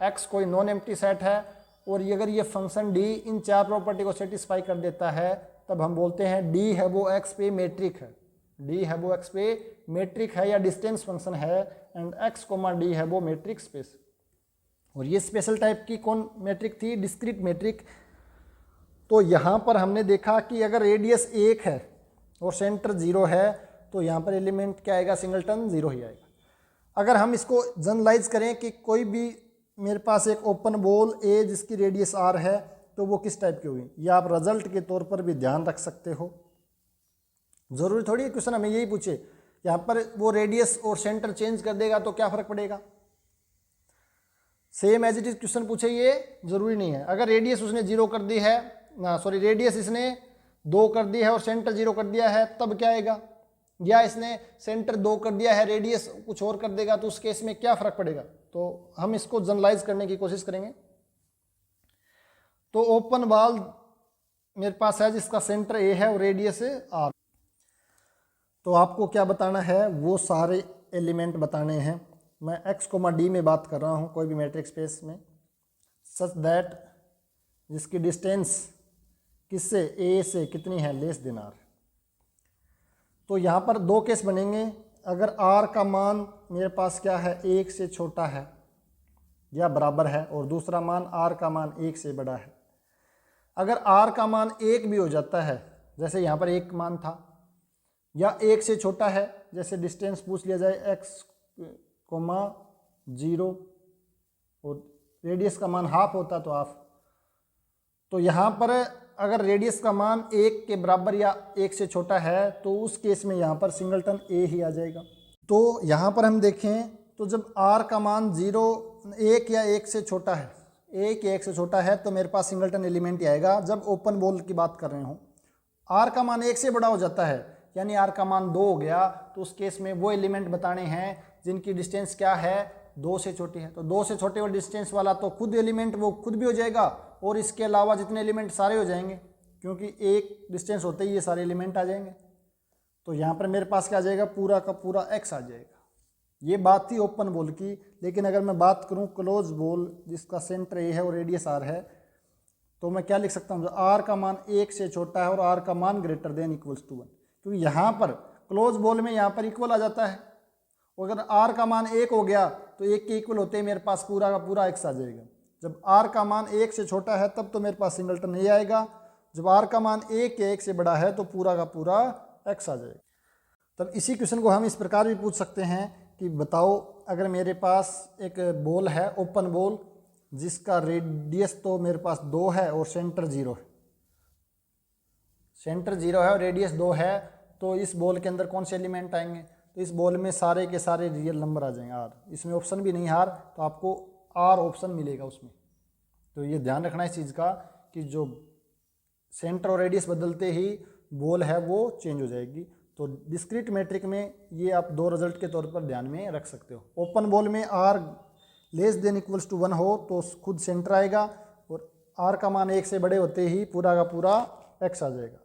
Speaker 1: एक्स कोई नॉन एम्प्टी सेट है और अगर ये फंक्शन डी इन 4 प्रॉपर्टी को सेटिस्फाई कर देता है, तब हम बोलते हैं डी है वो एक्स पे मेट्रिक है, डी है वो एक्स पे मेट्रिक है या डिस्टेंस फंक्शन है, एंड एक्स कोमा डी है वो मेट्रिक स्पेस। और ये स्पेशल टाइप की कौन मेट्रिक थी, डिस्क्रीट मेट्रिक। तो यहाँ पर हमने देखा कि अगर रेडियस 1 है और सेंटर 0 है तो यहाँ पर एलिमेंट क्या आएगा, सिंगलटन 0 ही आएगा। अगर हम इसको जनरलाइज करें कि कोई भी मेरे पास एक ओपन बॉल ए जिसकी रेडियस आर है तो वो किस टाइप की होगी, या आप रिजल्ट के तौर पर भी ध्यान रख सकते हो। जरूरी थोड़ी है क्वेश्चन हमें यही पूछे, यहाँ पर वो रेडियस और सेंटर चेंज कर देगा तो क्या फर्क पड़ेगा, same as it is question पूछे, ये जरूरी नहीं है। अगर रेडियस उसने 0 कर दी है ना, सॉरी रेडियस इसने 2 कर दी है और सेंटर 0 कर दिया है, तब क्या आएगा, या इसने सेंटर 2 कर दिया है रेडियस कुछ और कर देगा, तो उस केस में क्या फर्क पड़ेगा। तो हम इसको जनरलाइज करने की कोशिश करेंगे। तो ओपन बॉल मेरे पास है जिसका सेंटर ए है और रेडियस है आर। तो आपको क्या बताना है, वो सारे एलिमेंट बताने हैं। मैं एक्स कोमा डी में बात कर रहा हूँ कोई भी मैट्रिक्स स्पेस में, सच दैट जिसकी डिस्टेंस किससे, ए से कितनी है, लेस देन आर। तो यहाँ पर 2 केस बनेंगे। अगर आर का मान मेरे पास क्या है, 1 से छोटा है या बराबर है, और दूसरा मान आर का मान 1 से बड़ा है। अगर आर का मान 1 भी हो जाता है, जैसे यहाँ पर 1 मान था, या 1 से छोटा है, जैसे डिस्टेंस पूछ लिया जाए एक्स कोमा 0 और रेडियस का मान हाफ होता तो हाफ। तो यहाँ पर अगर रेडियस का मान 1 के बराबर या 1 से छोटा है तो उस केस में यहाँ पर सिंगलटन ए ही आ जाएगा। तो यहाँ पर हम देखें तो जब आर का मान 0, 1 या 1 से छोटा है, 1 या 1 से छोटा है तो मेरे पास सिंगलटन एलिमेंट ही आएगा। जब ओपन बॉल की बात कर रहे हो, आर का मान 1 से बड़ा हो जाता है, यानी आर का मान 2 हो गया, तो उस केस में वो एलिमेंट बताने हैं जिनकी डिस्टेंस क्या है, 2 से छोटी है। तो 2 से छोटे और डिस्टेंस वाला तो खुद एलिमेंट वो खुद भी हो जाएगा, और इसके अलावा जितने एलिमेंट सारे हो जाएंगे, क्योंकि एक डिस्टेंस होते ही ये सारे एलिमेंट आ जाएंगे। तो यहाँ पर मेरे पास क्या आ जाएगा, पूरा का पूरा एक्स आ जाएगा। ये बात थी ओपन बॉल की। लेकिन अगर मैं बात करूँ क्लोज बॉल जिसका सेंटर ए है और रेडियस आर है, तो मैं क्या लिख सकता हूँ, आर का मान 1 से छोटा है और आर का मान ग्रेटर देन इक्वल्स टू 1। क्योंकि यहाँ पर क्लोज बॉल में यहाँ पर इक्वल आ जाता है, और अगर आर का मान 1 हो गया तो 1 के इक्वल होते ही मेरे पास पूरा का पूरा एक्स आ जाएगा। जब आर का मान 1 से छोटा है तब तो मेरे पास सिंगलटन नहीं आएगा, जब आर का मान 1 के 1 से बड़ा है तो पूरा का पूरा एक्स आ जाएगा। तब इसी क्वेश्चन को हम इस प्रकार भी पूछ सकते हैं कि बताओ अगर मेरे पास एक बॉल है, ओपन बॉल, जिसका रेडियस तो मेरे पास 2 है और सेंटर 0 है, सेंटर 0 है और रेडियस 2 है, तो इस बॉल के अंदर कौन से एलिमेंट आएंगे, तो इस बॉल में सारे के सारे रियल नंबर आ जाएंगे आर। इसमें ऑप्शन भी नहीं है आर, तो आपको आर ऑप्शन मिलेगा उसमें। तो ये ध्यान रखना इस चीज़ का कि जो सेंटर और रेडियस बदलते ही बॉल है वो चेंज हो जाएगी। तो डिस्क्रीट मैट्रिक में ये आप 2 रिजल्ट के तौर पर ध्यान में रख सकते हो। ओपन बॉल में R less than equals to 1 हो तो खुद सेंटर आएगा, और आर का मान 1 से बड़े होते ही पूरा का पूरा एक्स आ जाएगा।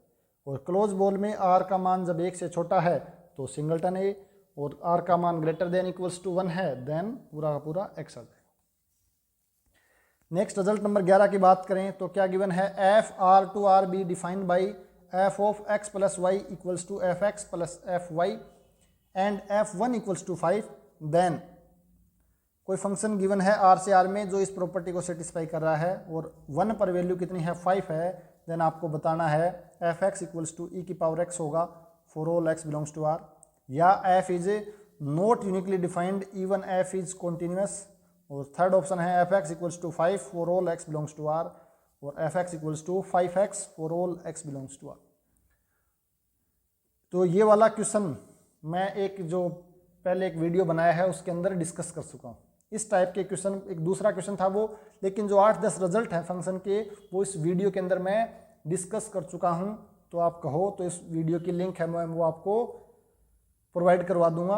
Speaker 1: और क्लोज बॉल में आर का मान जब 1 से छोटा है तो सिंगलटन है, और आर का मान ग्रेटर देन इक्वल्स टू 1 है, देन पूरा का पूरा एक्स आ जाएगा। नेक्स्ट रिजल्ट नंबर 11 की बात करें तो क्या गिवन है, F R to R be defined by F of X plus Y equals to F x plus F Y and F 1 equals to 5। Then कोई फंक्शन गिवन है R से R में जो इस प्रॉपर्टी को सेटिस्फाई कर रहा है, और 1 पर वैल्यू कितनी है, 5 है, देन आपको बताना है f x equals to e की पावर एक्स होगा for all x belongs to R, या f is a not uniquely defined even f is continuous, और थर्ड ऑप्शन है f x equals to 5 for all x belongs to R, और f x equals to 5x for all x belongs to R. तो ये वाला question मैं एक जो पहले एक वीडियो बनाया है उसके अंदर डिस्कस कर चुका हूँ। इस टाइप के क्वेश्चन एक दूसरा क्वेश्चन था वो, लेकिन जो 8-10 रिजल्ट हैं फंक्शन के वो इस वीडियो के अंदर मैं डिस्कस कर चुका हूँ। तो आप कहो तो इस वीडियो की लिंक है मैं वो आपको प्रोवाइड करवा दूंगा।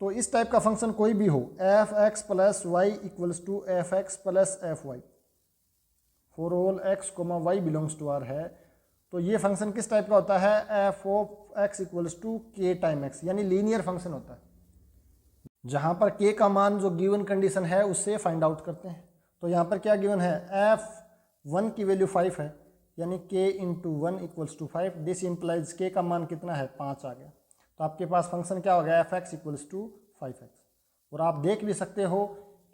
Speaker 1: तो इस टाइप का फंक्शन कोई भी हो, F x plus Y equals to F x plus F Y for all X comma Y belongs to R है, तो ये फंक्शन किस टाइप का होता है, F of X equals to K time X, यानी लीनियर फंक्शन होता है, जहाँ पर के का मान जो गिवन कंडीशन है उससे फाइंड आउट करते हैं। तो यहाँ पर क्या गिवन है, एफ 1 की वैल्यू 5 है, यानी K into 1 equals to 5, this implies K का मान कितना है 5 आ गया। तो आपके पास फंक्शन क्या हो गया, F x equals to 5x। और आप देख भी सकते हो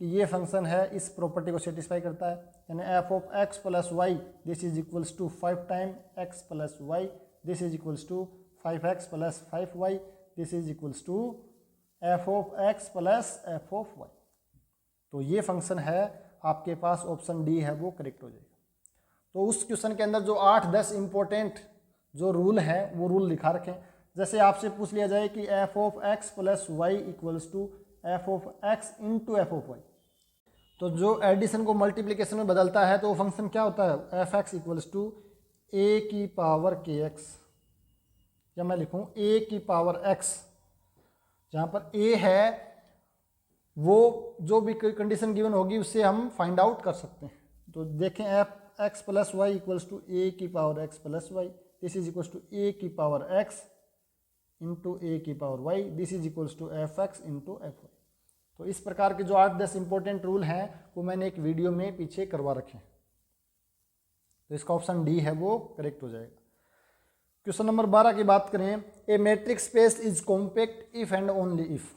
Speaker 1: कि ये फंक्शन है इस प्रॉपर्टी को सेटिस्फाई करता है, यानी F of X plus Y this is equals to 5 time X plus Y, this is equals to 5x plus 5y, this is equals to F of X plus F of Y. तो ये function है आपके पास, option D है वो correct हो जाएगा। तो उस क्वेश्चन के अंदर जो 8-10 इंपॉर्टेंट जो रूल हैं वो रूल लिखा रखें। जैसे आपसे पूछ लिया जाए कि F of X plus Y equals to F of X into F of Y, तो जो एडिशन को मल्टीप्लिकेशन में बदलता है तो वो फंक्शन क्या होता है, f x equals to a की पावर के एक्स, या मैं लिखूँ ए की पावर एक्स, जहाँ पर ए है वो जो भी कंडीशन गिवन होगी उससे हम फाइंड आउट कर सकते हैं। तो देखें f x plus Y equals to a की power x plus Y, this is equals to a की पावर एक्स इंटू ए की power y, this is equals to F x into f y. तो इस प्रकार के जो 8-10 important rule हैं वो मैंने एक वीडियो में पीछे करवा रखे हैं। तो इसका ऑप्शन डी है वो करेक्ट हो जाएगा। क्वेश्चन नंबर 12 की बात करें, a metric space is compact if and only if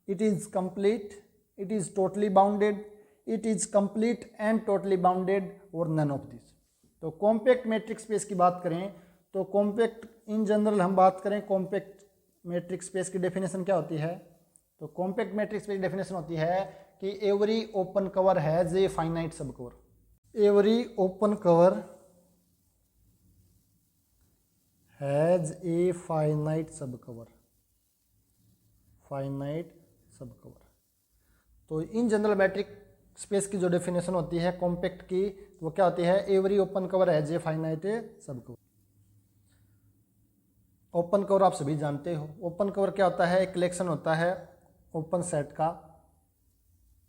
Speaker 1: it is complete, it is totally bounded, it is complete and totally bounded और नन ऑफ दिस। तो कॉम्पैक्ट मैट्रिक्स स्पेस की बात करें तो कॉम्पैक्ट इन जनरल हम बात करें, compact matrix space की डेफिनेशन क्या होती है, तो कॉम्पैक्ट मैट्रिक्स स्पेस की डेफिनेशन होती है कि every open cover has a finite सब cover, every open cover has a finite सब कवर, फाइनाइट सब कवर। तो इन जनरल मैट्रिक स्पेस की जो डेफिनेशन होती है कॉम्पैक्ट की वो क्या होती है, every open cover has a finite सब कवर। ओपन कवर आप सभी जानते हो, ओपन कवर क्या होता है, एक कलेक्शन होता है ओपन सेट का,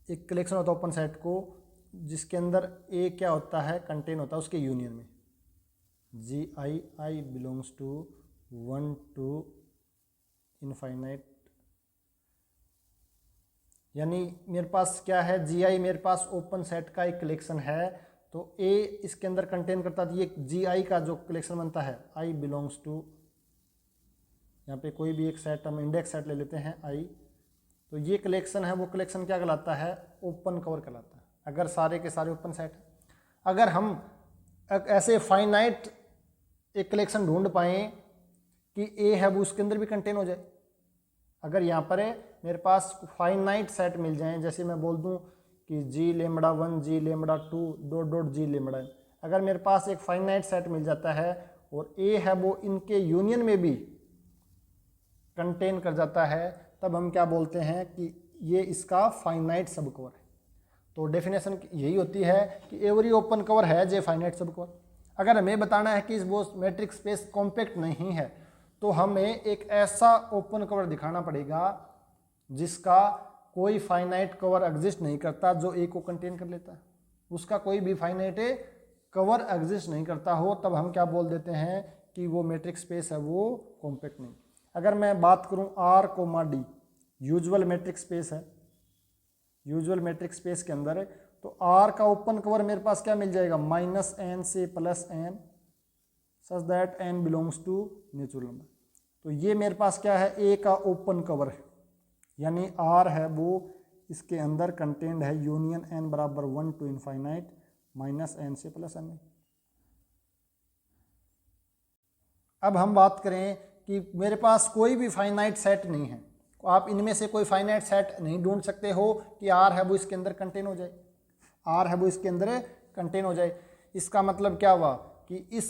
Speaker 1: एक कलेक्शन होता है ओपन सेट को जिसके अंदर ए क्या होता है, कंटेन होता है उसके यूनियन में, जी आई बिलोंग्स टू 1 to इनफाइनाइट, यानी मेरे पास क्या है, जी आई मेरे पास ओपन सेट का एक कलेक्शन है, तो ए इसके अंदर कंटेन करता है, ये जी आई का जो कलेक्शन बनता है आई बिलोंग्स टू, यहाँ पे कोई भी एक सेट हम इंडेक्स सेट ले लेते हैं आई, तो ये कलेक्शन है वो कलेक्शन क्या कहलाता है, ओपन कवर कहलाता है, अगर सारे के सारे ओपन सेट। अगर हम ऐसे फाइनाइट एक कलेक्शन ढूंढ पाएँ कि ए है वो उसके अंदर भी कंटेन हो जाए, अगर यहाँ पर है मेरे पास फाइनाइट सेट मिल जाएं, जैसे मैं बोल दूं कि g lambda 1 g lambda 2 dot dot g lambda, अगर मेरे पास एक फाइनाइट सेट मिल जाता है और ए है वो इनके यूनियन में भी कंटेन कर जाता है, तब हम क्या बोलते हैं कि ये इसका फाइनाइट सब कवर है। तो डेफिनेशन यही होती है कि एवरी ओपन कवर है जे फाइनाइट सब कवर। अगर हमें बताना है कि वो मैट्रिक्स स्पेस कॉम्पैक्ट नहीं है तो हमें एक ऐसा ओपन कवर दिखाना पड़ेगा जिसका कोई फाइनाइट कवर एग्जिस्ट नहीं करता जो ए को कंटेन कर लेता है, उसका कोई भी फाइनाइट कवर एग्जिस्ट नहीं करता हो, तब हम क्या बोल देते हैं कि वो मैट्रिक्स स्पेस है वो कॉम्पैक्ट नहीं। अगर मैं बात करूं R comma D usual metrics space है, यूजुअल मैट्रिक्स स्पेस के अंदर है, तो आर का ओपन कवर मेरे पास क्या मिल जाएगा, -n से +n such that n belongs to natural number. तो ये मेरे पास क्या है, ए का ओपन कवर है, यानी आर है वो इसके अंदर कंटेंड है यूनियन n बराबर 1 to इनफाइनाइट -n से +n। अब हम बात करें कि मेरे पास कोई भी फाइनाइट सेट नहीं है, आप इनमें से कोई फाइनाइट सेट नहीं ढूंढ सकते हो कि आर है वो इसके अंदर कंटेन हो जाए, आर है वो इसके अंदर कंटेन हो जाए। इसका मतलब क्या हुआ कि इस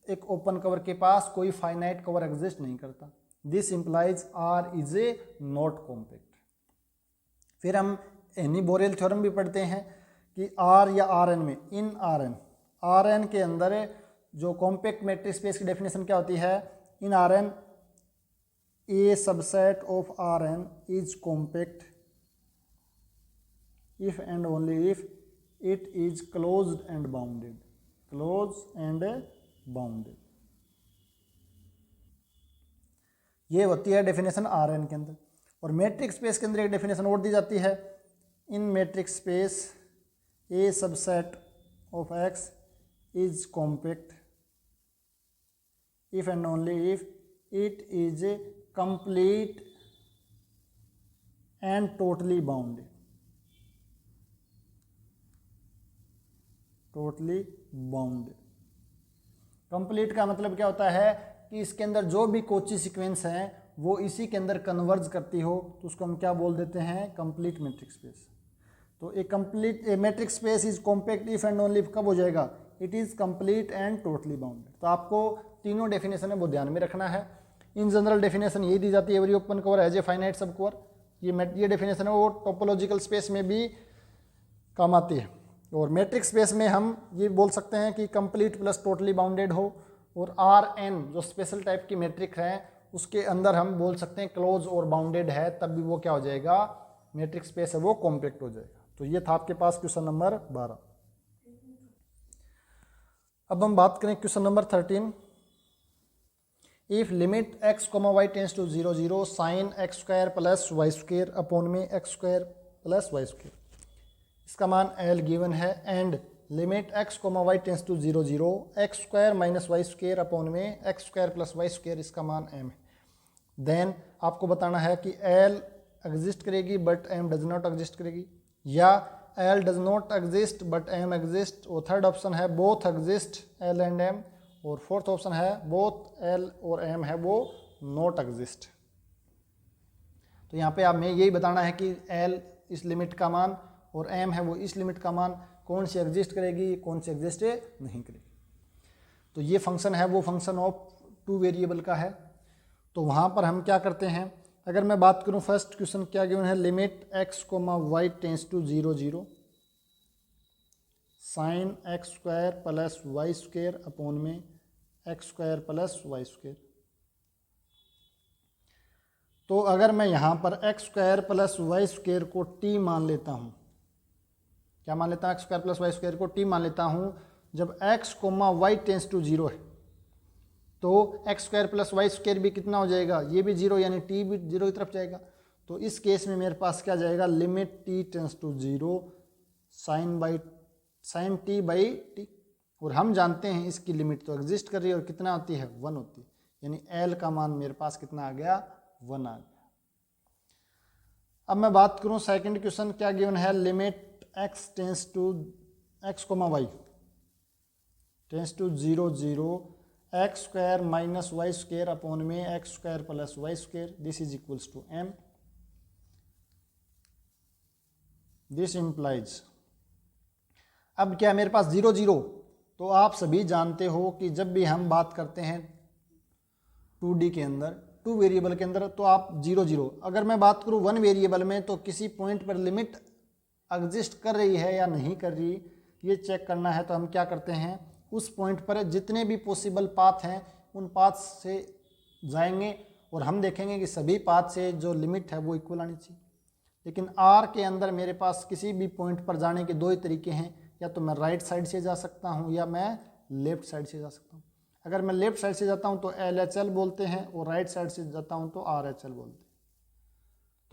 Speaker 1: एक ओपन कवर के पास कोई फाइनाइट कवर एग्जिस्ट नहीं करता। This implies R is a not compact. फिर हम एनी बोरेल थ्योरम भी पढ़ते हैं कि आर या आर एन में, इन आर एन के अंदर जो कॉम्पैक्ट मैट्रिक्स स्पेस की डेफिनेशन क्या होती है, in R N a subset of R N is compact if and only if it is closed and bounded, close and bounded. ये होती है डेफिनेशन आर एन के अंदर। और मैट्रिक्स स्पेस के अंदर एक डेफिनेशन और दी जाती है, in metric space a subset of x is compact if and only if it is complete and totally bounded, totally bounded. Complete का मतलब क्या होता है कि इसके अंदर जो भी कोची सीक्वेंस हैं वो इसी के अंदर कन्वर्ज करती हो, तो उसको हम क्या बोल देते हैं, कंप्लीट मैट्रिक्स स्पेस। तो a complete a metric space is compact if and only कब हो जाएगा, it is complete and totally bounded. तो आपको तीनों डेफिनेशन है वो ध्यान में रखना है। इन जनरल डेफिनेशन यही दी जाती है, every open cover as a finite सब कवर। ये डेफिनेशन है वो टोपोलॉजिकल स्पेस में भी काम आती है। और मैट्रिक्स स्पेस में हम ये बोल सकते हैं कि कंप्लीट प्लस टोटली बाउंडेड हो। और आर एन जो स्पेशल टाइप की मैट्रिक्स है उसके अंदर हम बोल सकते हैं क्लोज और बाउंडेड है, तब भी वो क्या हो जाएगा, मैट्रिक्स स्पेस है वो कॉम्पैक्ट हो जाएगा। तो ये था आपके पास क्वेश्चन नंबर 12। अब हम बात करें question number 13। If limit x, y tends to 0 0 sine x square plus Y square upon में x square plus Y square, इसका मान L गिवन है। And limit x, y tends to 0 0 x square minus y square upon में x square plus Y square, इसका मान m है। Then आपको बताना है कि L एग्जिस्ट करेगी but m does not exist करेगी, या L does not exist but m exist. और थर्ड ऑप्शन है both exist L and m। और फोर्थ ऑप्शन है बोथ L और m है वो नॉट एग्जिस्ट। तो यहाँ पे आप में यही बताना है कि L इस लिमिट का मान और m है वो इस लिमिट का मान, कौन सी एग्जिस्ट करेगी कौन सी एग्जिस्ट नहीं करेगी। तो ये फंक्शन है वो फंक्शन ऑफ टू वेरिएबल का है। तो वहाँ पर हम क्या करते हैं, अगर मैं बात करूँ फर्स्ट क्वेश्चन क्या गिवन है, limit x, y tends to 0 0 sine x square plus Y square upon में x square plus Y square. तो अगर मैं यहाँ पर x square plus Y square को t मान लेता हूँ, क्या मान लेता हूँ, x square plus Y square को t मान लेता हूँ, जब x, y टेंस टू 0 है तो X square plus Y square भी कितना हो जाएगा, ये भी 0, यानी t भी 0 की तरफ जाएगा। तो इस केस में मेरे पास क्या जाएगा, limit t tends to 0 sine t by T. और हम जानते हैं इसकी लिमिट तो एग्जिस्ट कर रही है और कितना होती है, 1 होती है, यानी L का मान मेरे पास कितना आ गया, 1 आ गया। अब मैं बात करूं सेकंड क्वेश्चन क्या गिवन है, limit x tends to x, y tends to 0 0 x square minus y square upon में x square plus Y square, this is equals to m। This implies, अब क्या मेरे पास 0 0, तो आप सभी जानते हो कि जब भी हम बात करते हैं 2D के अंदर, 2 वेरिएबल के अंदर, तो आप 0 0, अगर मैं बात करूं 1 वेरिएबल में तो किसी पॉइंट पर लिमिट एग्जिस्ट कर रही है या नहीं कर रही, ये चेक करना है। तो हम क्या करते हैं, उस पॉइंट पर जितने भी पॉसिबल पाथ हैं उन पाथ से जाएंगे और हम देखेंगे कि सभी पाथ से जो लिमिट है वो इक्वल आनी चाहिए। लेकिन R के अंदर मेरे पास किसी भी पॉइंट पर जाने के दो ही तरीके हैं, या तो मैं राइट साइड से जा सकता हूँ या मैं लेफ्ट साइड से जा सकता हूँ। अगर मैं लेफ्ट साइड से जाता हूँ तो LHL बोलते हैं और राइट साइड से जाता हूँ तो RHL बोलते हैं।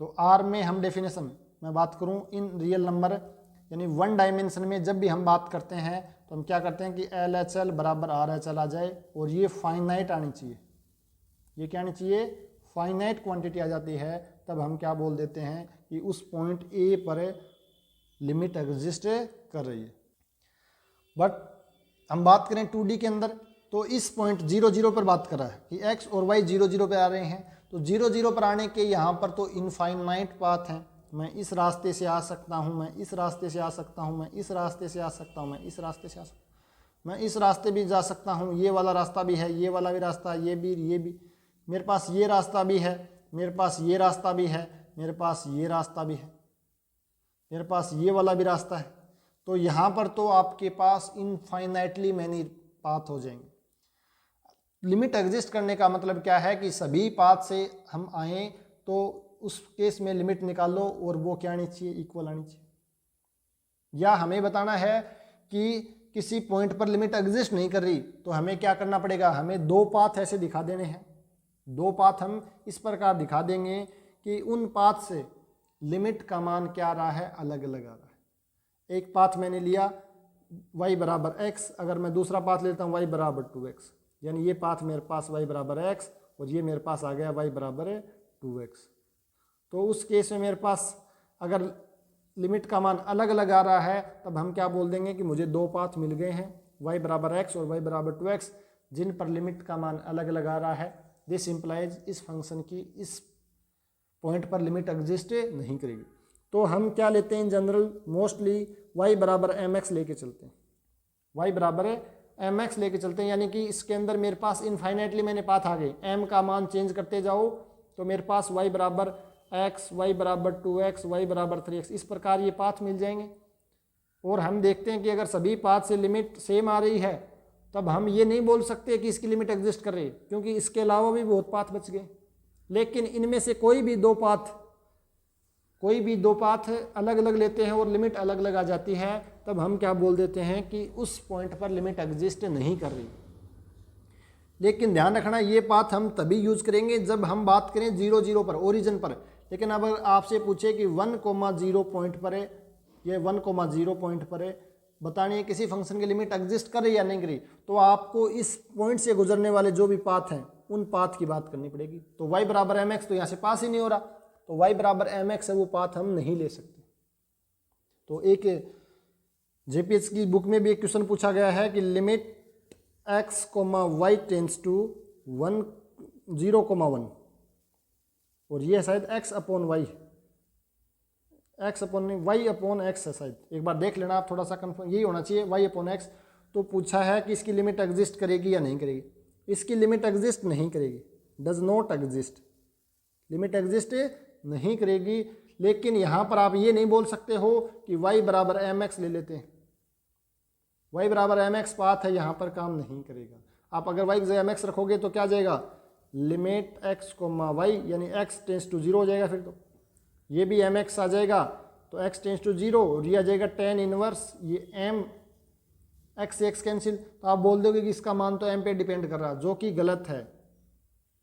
Speaker 1: तो R में हम डेफिनेशन मैं बात करूँ इन रियल नंबर यानी 1 डायमेंशन में जब भी हम बात करते हैं तो हम क्या करते हैं कि LHL बराबर RHL आ जाए और ये फाइनाइट आनी चाहिए। ये क्या आनी चाहिए, फाइनाइट क्वांटिटी आ जाती है, तब हम क्या बोल देते हैं कि उस पॉइंट A पर लिमिट एग्जिस्ट कर रही है। बट हम बात करें 2D के अंदर, तो इस पॉइंट 0 0 पर बात कर रहा है कि x और y 0 0 पे आ रहे हैं, तो 0 0 पर आने के यहाँ पर तो इनफाइनाइट पाथ है। मैं इस रास्ते से आ सकता हूँ, मैं इस रास्ते से आ सकता हूँ, मैं इस रास्ते से आ सकता हूँ, मैं इस रास्ते से आ सकता हूँ, मैं इस रास्ते भी जा सकता हूँ, ये वाला रास्ता भी है, ये वाला भी रास्ता, ये भी, मेरे पास ये रास्ता भी है, मेरे पास ये रास्ता भी है, मेरे पास ये रास्ता भी है, मेरे पास ये वाला भी रास्ता है। तो यहाँ पर तो आपके पास इनफाइनाइटली मैनी पाथ हो जाएंगे। लिमिट एग्जिस्ट करने का मतलब क्या है कि सभी पाथ से हम आए तो उस केस में लिमिट निकाल लो और वो क्या आनी चाहिए, इक्वल आनी चाहिए। या हमें बताना है कि किसी पॉइंट पर लिमिट एग्जिस्ट नहीं कर रही, तो हमें क्या करना पड़ेगा, हमें दो पाथ ऐसे दिखा देने हैं। दो पाथ हम इस प्रकार दिखा देंगे कि उन पाथ से लिमिट का मान क्या आ रहा है, अलग अलग आ रहा है। एक पाथ मैंने लिया y बराबर x, अगर मैं दूसरा पाथ लेता हूँ y बराबर 2x, यानी ये पाथ मेरे पास y बराबर x और ये मेरे पास आ गया y बराबर 2x। तो उस केस में मेरे पास अगर लिमिट का मान अलग अलग आ रहा है, तब हम क्या बोल देंगे कि मुझे दो पाथ मिल गए हैं, y बराबर x और y बराबर 2x, जिन पर लिमिट का मान अलग अलग आ रहा है। दिस इम्प्लाइज इस फंक्शन की इस पॉइंट पर लिमिट एग्जिस्ट नहीं करेगी। तो हम क्या लेते हैं, इन जनरल मोस्टली y बराबर mx लेके चलते हैं, y बराबर mx लेके चलते हैं, यानी कि इसके अंदर मेरे पास इनफाइनाइटली मैंने पाथ आ गए, m का मान चेंज करते जाओ तो मेरे पास y बराबर x, y बराबर 2x, y बराबर 3x, इस प्रकार ये पाथ मिल जाएंगे। और हम देखते हैं कि अगर सभी पाथ से लिमिट सेम आ रही है, तब हम ये नहीं बोल सकते कि इसकी लिमिट एग्जिस्ट कर रही है, क्योंकि इसके अलावा भी बहुत पाथ बच गए। लेकिन इनमें से कोई भी दो पाथ अलग अलग लेते हैं और लिमिट अलग अलग आ जाती है, तब हम क्या बोल देते हैं कि उस पॉइंट पर लिमिट एग्जिस्ट नहीं कर रही। लेकिन ध्यान रखना, ये पाथ हम तभी यूज करेंगे जब हम बात करें 0 0 पर, ओरिजिन पर। लेकिन अब अगर आपसे पूछे कि 1,0 पॉइंट पर है, ये 1,0 पॉइंट पर है, बतानी है किसी फंक्शन की लिमिट एग्जिस्ट कर रही या नहीं कर रही, तो आपको इस पॉइंट से गुजरने वाले जो भी पाथ हैं उन पाथ की बात करनी पड़ेगी। तो y बराबर mx तो यहाँ से पास ही नहीं हो रहा, तो y बराबर mx है वो पाथ हम नहीं ले सकते। तो एक जेपीएस की बुक में भी एक क्वेश्चन पूछा गया है कि limit x, y tends to 0,1, और ये शायद x upon y upon x है शायद, एक बार देख लेना आप, थोड़ा सा कंफर्म यही होना चाहिए, y अपॉन x। तो पूछा है कि इसकी लिमिट एग्जिस्ट करेगी या नहीं करेगी। इसकी लिमिट एग्जिस्ट नहीं करेगी, does not exist, limit exist नहीं करेगी। लेकिन यहाँ पर आप ये नहीं बोल सकते हो कि y बराबर mx ले लेते हैं, y बराबर mx पाथ है, यहाँ पर काम नहीं करेगा। आप अगर y की जगह mx रखोगे तो क्या जाएगा, लिमिट x, y, यानी x टेंस टू 0 हो जाएगा, फिर तो ये भी mx आ जाएगा, तो x टेंस टू 0 और ये आ जाएगा tan इनवर्स, ये m, x से x कैंसिल, तो आप बोल दोगे कि इसका मान तो m पे डिपेंड कर रहा है, जो कि गलत है।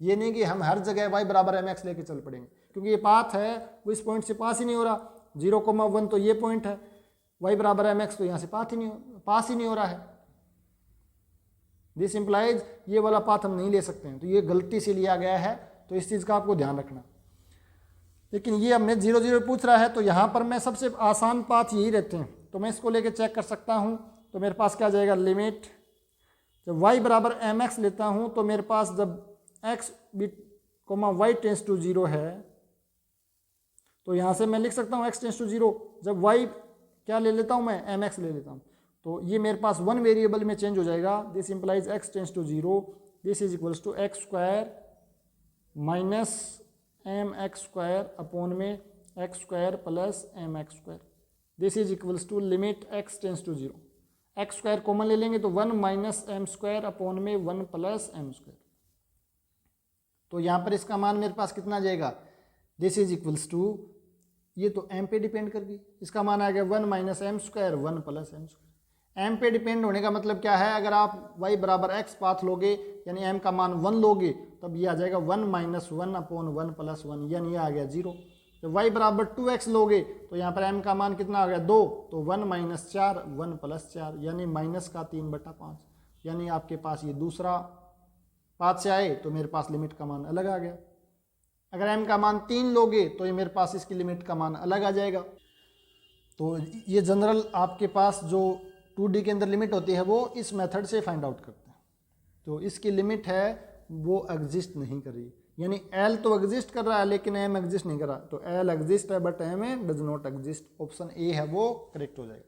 Speaker 1: ये नहीं कि हम हर जगह y बराबर mx लेके चल पड़ेंगे, क्योंकि ये पाथ है वो इस पॉइंट से पास ही नहीं हो रहा। 0,1 तो ये पॉइंट है, y बराबर mx तो यहाँ से पास ही नहीं हो रहा है। दिस इम्प्लाइज ये वाला पाथ हम नहीं ले सकते हैं, तो ये गलती से लिया गया है, तो इस चीज़ का आपको ध्यान रखना। लेकिन ये हमने 0 0 पूछ रहा है, तो यहाँ पर मैं सबसे आसान पाथ यही रहते हैं, तो मैं इसको लेके चेक कर सकता हूँ। तो मेरे पास क्या जाएगा, लिमिट जब y बराबर mx लेता हूँ, तो मेरे पास जब x y टेंस टू 0 है, तो यहाँ से मैं लिख सकता हूँ x टेंस टू 0, जब y क्या ले लेता हूँ मैं, mx ले लेता हूँ, तो ये मेरे पास वन वेरिएबल में चेंज हो जाएगा। This implies x tends to 0, this is equals to x square minus mx square upon में x square plus mx square, this is equals to limit x tends to 0, x square common ले लेंगे तो 1 minus M square upon में 1 plus M square. तो यहाँ पर इसका मान मेरे पास कितना जाएगा, दिस इज इक्वल्स टू, ये तो m पे डिपेंड कर गई, इसका मान आ गया 1 minus M square 1 plus M square. m पे डिपेंड होने का मतलब क्या है, अगर आप y बराबर x पाथ लोगे यानी m का मान 1 लोगे, तब ये आ जाएगा 1 माइनस 1 अपॉन 1 प्लस 1, यानी ये आ गया 0। जब y बराबर 2x लोगे तो यहाँ पर m का मान कितना आ गया 2, तो 1 माइनस 4 1 प्लस 4, यानी माइनस का 3/5, यानी आपके पास ये दूसरा पाथ से आए तो मेरे पास लिमिट का मान अलग आ गया। अगर m का मान 3 लोगे तो ये मेरे पास इसकी लिमिट का मान अलग आ जाएगा। तो ये जनरल आपके पास जो 2D के अंदर लिमिट होती है वो इस मेथड से फाइंड आउट करते हैं। तो इसकी लिमिट है वो एग्जिस्ट नहीं कर रही, यानी एल तो एग्जिस्ट कर रहा है लेकिन एम एग्जिस्ट नहीं कर रहा, तो एल एग्जिस्ट है but M does not exist, option A है वो करेक्ट हो जाएगा।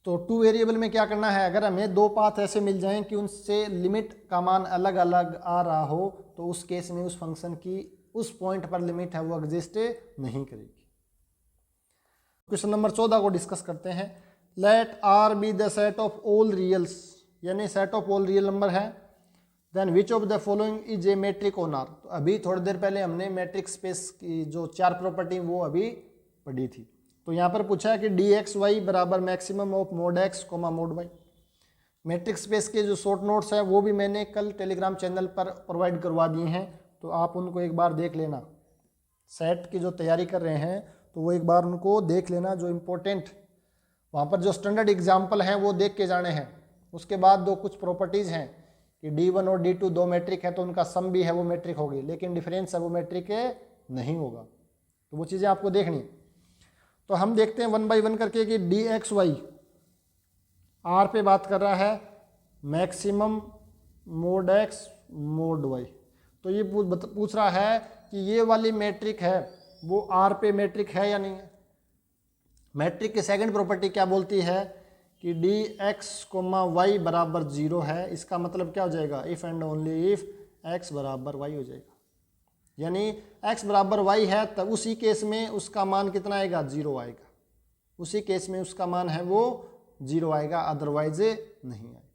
Speaker 1: तो टू वेरिएबल में क्या करना है, अगर हमें दो पाथ ऐसे मिल जाएं कि उनसे लिमिट का मान अलग अलग आ रहा हो तो उस केस में उस फंक्शन की उस पॉइंट पर लिमिट है वो एग्जिस्ट नहीं करेगी। क्वेश्चन नंबर 14 को डिस्कस करते हैं। Let R be the set of all reals, यानी set of all real number है, then which of the following is a metric on R. तो अभी थोड़ी देर पहले हमने मैट्रिक स्पेस की जो 4 प्रॉपर्टी वो अभी पढ़ी थी। तो यहाँ पर पूछा है कि डी एक्स वाई बराबर maximum of mod X comma mod Y. Metric space के जो शॉर्ट नोट्स हैं वो भी मैंने कल टेलीग्राम चैनल पर प्रोवाइड करवा दिए हैं, तो आप उनको एक बार देख लेना। सेट की जो तैयारी कर रहे हैं तो वो एक बार उनको देख लेना, जो इम्पोर्टेंट वहाँ पर जो स्टैंडर्ड एग्जाम्पल हैं वो देख के जाने हैं। उसके बाद दो कुछ प्रॉपर्टीज़ हैं कि D1 और D2 दो मैट्रिक है तो उनका सम भी है वो मैट्रिक होगी, लेकिन डिफरेंस है वो मैट्रिक नहीं होगा, तो वो चीज़ें आपको देखनी। तो हम देखते हैं 1 बाई 1 करके कि डी एक्स वाई आर पे बात कर रहा है, maximum mod X mod Y. तो ये पूछ रहा है कि ये वाली मैट्रिक है वो आर पे मैट्रिक है या नहीं है। मैट्रिक की सेकंड प्रॉपर्टी क्या बोलती है कि डी एक्स कोमा वाई बराबर 0 है। इसका मतलब क्या हो जाएगा, if and only if X बराबर वाई हो जाएगा, यानी एक्स बराबर वाई है तब उसी केस में उसका मान कितना आएगा, 0 आएगा। उसी केस में उसका मान है वो 0 आएगा, अदरवाइज नहीं आएगा।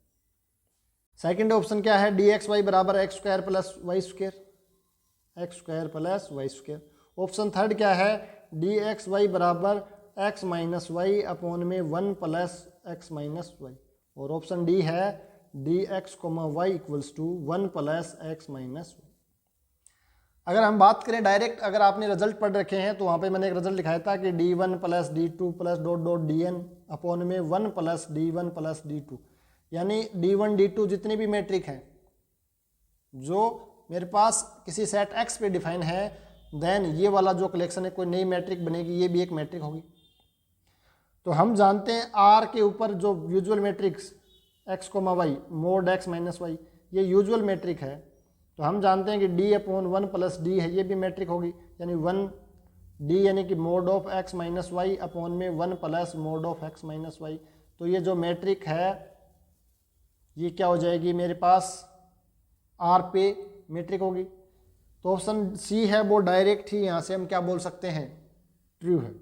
Speaker 1: सेकंड ऑप्शन क्या है, डी एक्स वाई बराबर X square plus Y square, X square plus Y square. Option third क्या है, डी एक्स वाई बराबर एक्स माइनस वाई अपॉन में 1 प्लस एक्स माइनस वाई। और ऑप्शन डी है D X comma Y equals to 1 plus X minus Y. अगर हम बात करें डायरेक्ट, अगर आपने रिजल्ट पढ़ रखे हैं तो वहाँ पे मैंने एक रिजल्ट लिखाया था कि D1 plus D2 plus dot dot DN upon में 1 प्लस D1 प्लस D2, यानी D1 D2 जितनी भी मैट्रिक हैं जो मेरे पास किसी सेट X पे डिफाइन है, देन ये वाला जो कलेक्शन है कोई नई मैट्रिक बनेगी, ये भी एक मैट्रिक होगी। तो हम जानते हैं R के ऊपर जो यूजुअल मैट्रिक्स x कोमा Y mod x minus Y ये यूजुअल मैट्रिक है, तो हम जानते हैं कि D अपॉन 1 प्लस डी है, ये भी मैट्रिक होगी, यानी 1D यानी कि mod of x minus Y upon में 1 plus mod of x minus Y. तो ये जो मैट्रिक है ये क्या हो जाएगी, मेरे पास R पे मैट्रिक होगी। तो ऑप्शन सी है वो डायरेक्ट ही यहाँ से हम क्या बोल सकते हैं, ट्रू है।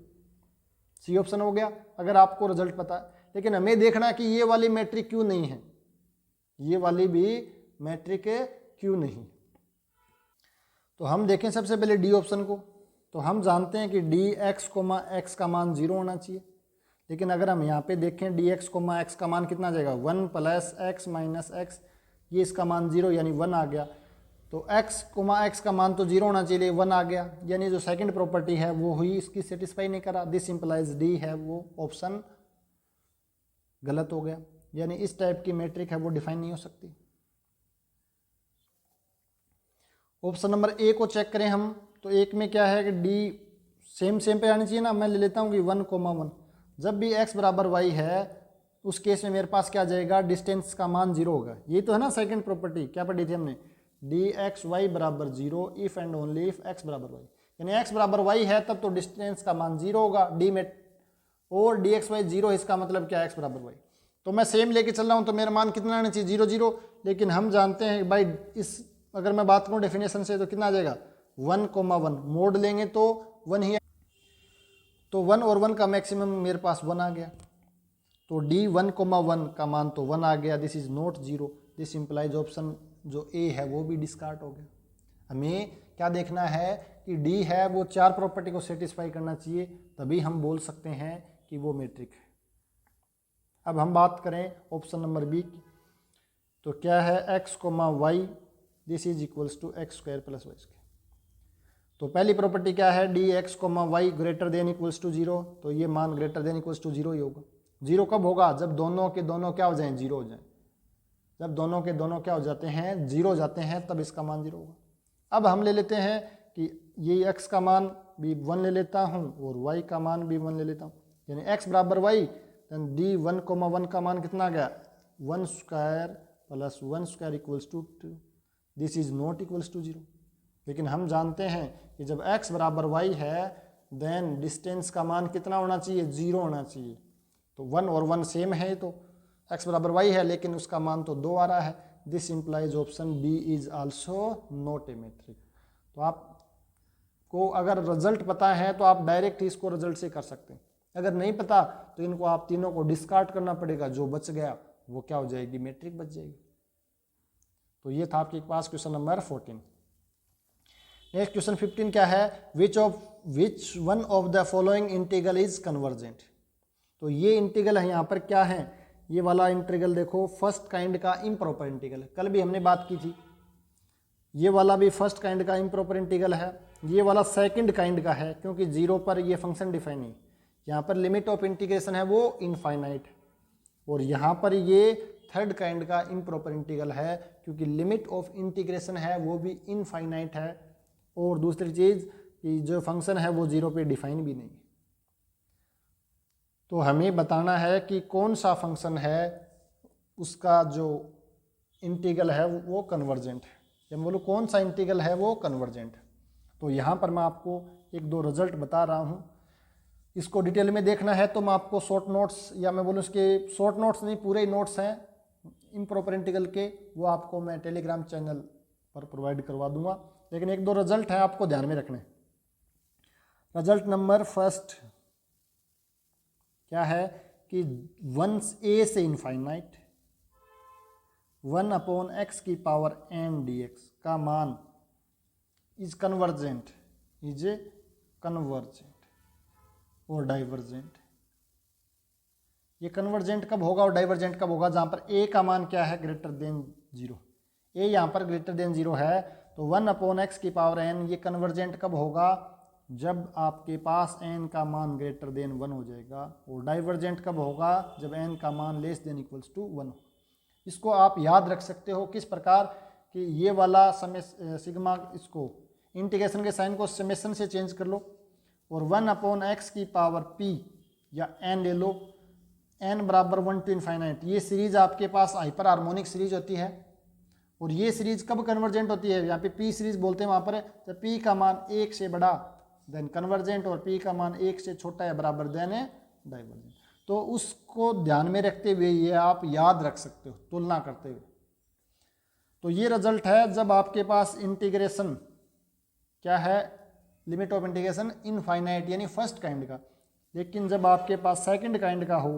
Speaker 1: सी ऑप्शन हो गया अगर आपको रिजल्ट पता है। लेकिन हमें देखना है कि ये वाली मैट्रिक क्यों नहीं है, ये वाली भी मैट्रिक क्यों नहीं। तो हम देखें सबसे पहले डी ऑप्शन को। तो हम जानते हैं कि डी एक्स कोमा एक्स का मान 0 होना चाहिए, लेकिन अगर हम यहाँ पे देखें डी एक्स कोमा एक्स का मान कितना आ जाएगा, 1 प्लस एक्स माइनस एक्स, ये इसका मान 0 यानी 1 आ गया। तो x कोमा x का मान तो 0 होना चाहिए, 1 आ गया, यानी जो सेकंड प्रॉपर्टी है वो हुई, इसकी सेटिस्फाई नहीं करा। दिस इंप्लाइज डी है वो ऑप्शन गलत हो गया, यानी इस टाइप की मैट्रिक है वो डिफाइन नहीं हो सकती। ऑप्शन नंबर ए को चेक करें हम, तो एक में क्या है कि डी सेम पे आनी चाहिए ना। मैं ले लेता हूँ कि 1 कोमा 1, जब भी x बराबर y है उस केस में मेरे पास क्या आ जाएगा, डिस्टेंस का मान 0 होगा। ये तो है ना सेकंड प्रॉपर्टी, क्या पढ़ी थी हमने, डी एक्स वाई बराबर 0 if and only if X बराबर वाई, यानी एक्स बराबर वाई है तब तो डिस्टेंस का मान 0 होगा डी में, और डी एक्स वाई 0, इसका मतलब क्या है, एक्स बराबर वाई। तो मैं सेम लेके चल रहा हूँ तो मेरा मान कितना आना चाहिए, 0 0। लेकिन हम जानते हैं भाई इस अगर मैं बात करूँ डेफिनेशन से तो कितना आ जाएगा, 1 कोमा 1, मोड लेंगे तो 1 ही है, तो 1 और 1 का मैक्सिमम मेरे पास 1 आ गया। तो डी 1 कोमा 1 का मान तो 1 आ गया, this is not 0। This implies option जो ए है वो भी डिस्कार्ड हो गया। हमें क्या देखना है कि डी है वो 4 प्रॉपर्टी को सेटिस्फाई करना चाहिए, तभी हम बोल सकते हैं कि वो मैट्रिक है। अब हम बात करें ऑप्शन नंबर बी की, तो क्या है, X comma Y this is equals to X square plus Y square. तो पहली प्रॉपर्टी क्या है, D X comma Y greater than equals to 0, तो ये मान ग्रेटर देन इक्वल्स टू 0 ही होगा। 0 कब होगा, जब दोनों के दोनों क्या हो जाएं, 0 हो जाएं। जब दोनों के दोनों क्या हो जाते हैं, 0 हो जाते हैं, तब इसका मान 0 होगा। अब हम ले लेते हैं कि ये x का मान भी 1 ले लेता हूँ और y का मान भी 1 ले लेता हूँ, यानी x बराबर y, डी 1 कोमा 1 का मान कितना आ गया, 1 square plus 1 square equals to 2, this is not equals to 0। लेकिन हम जानते हैं कि जब x बराबर y है देन डिस्टेंस का मान कितना होना चाहिए, 0 होना चाहिए। तो 1 और 1 सेम है, तो x बराबर y है लेकिन उसका मान तो 2 आ रहा है। This implies option B is also not a metric. तो आपको अगर रिजल्ट पता है तो आप डायरेक्ट ही इसको रिजल्ट से कर सकते हैं, अगर नहीं पता तो इनको आप तीनों को डिस्कार्ड करना पड़ेगा, जो बच गया वो क्या हो जाएगी, मेट्रिक बच जाएगी। तो ये था आपके पास क्वेश्चन नंबर 14। नेक्स्ट क्वेश्चन 15 क्या है, which one of the following integral is convergent. तो ये इंटीग्रल है यहाँ पर क्या है, ये वाला इंटीग्रल देखो फर्स्ट काइंड का इम्प्रॉपर इंटीग्रल, कल भी हमने बात की थी। ये वाला भी फर्स्ट काइंड का इम्प्रॉपर इंटीग्रल है, ये वाला सेकंड काइंड का है क्योंकि 0 पर ये फंक्शन डिफाइन नहीं। यहाँ पर लिमिट ऑफ इंटीग्रेशन है वो इनफाइनाइट, और यहाँ पर ये थर्ड काइंड का इम्प्रॉपर इंटीग्रल है क्योंकि लिमिट ऑफ इंटीग्रेशन है वो भी इनफाइनाइट है, और दूसरी चीज़ कि जो फंक्शन है वो 0 पे डिफाइन भी नहीं। तो हमें बताना है कि कौन सा फंक्शन है उसका जो इंटीग्रल है वो कन्वर्जेंट है, या मैं बोलूँ कौन सा इंटीग्रल है वो कन्वर्जेंट है। तो यहाँ पर मैं आपको एक दो रिजल्ट बता रहा हूँ, इसको डिटेल में देखना है तो मैं आपको शॉर्ट नोट्स, या मैं बोलूँ इसके शॉर्ट नोट्स नहीं पूरे नोट्स हैं इम्प्रॉपर इंटीग्रल के, वो आपको मैं टेलीग्राम चैनल पर प्रोवाइड करवा दूंगा। लेकिन एक दो रिजल्ट हैं आपको ध्यान में रखने। रिजल्ट नंबर फर्स्ट क्या है कि 1 a से इनफाइनाइट 1/x की पावर n dx का मान इज कन्वर्जेंट और डाइवर्जेंट। ये कन्वर्जेंट कब होगा और डाइवर्जेंट कब होगा, जहाँ पर a का मान क्या है, ग्रेटर देन 0। a यहाँ पर ग्रेटर देन 0 है, तो 1/x की पावर n ये कन्वर्जेंट कब होगा, जब आपके पास n का मान ग्रेटर देन 1 हो जाएगा। और डाइवर्जेंट कब होगा, जब n का मान लेस देन इक्वल्स टू 1 हो। इसको आप याद रख सकते हो किस प्रकार कि ये वाला सिग्मा, इसको इंटीग्रेशन के साइन को समेशन से चेंज कर लो, और 1/x की पावर p या n ले लो, n बराबर 1 to इनफाइनाइट। ये सीरीज आपके पास हाइपर हार्मोनिक सीरीज होती है, और ये सीरीज कब कन्वर्जेंट होती है, यहाँ पे p सीरीज बोलते हैं वहाँ पर, जब p का मान 1 से बड़ा देन कन्वर्जेंट, और p का मान 1 से छोटा या बराबर देन है डाइवर्जेंट। तो उसको ध्यान में रखते हुए ये आप याद रख सकते हो तुलना करते हुए। तो ये रिजल्ट है जब आपके पास इंटीग्रेशन क्या है, लिमिट ऑफ इंटीग्रेशन इनफाइनाइट यानी फर्स्ट काइंड का। लेकिन जब आपके पास सेकंड काइंड का हो,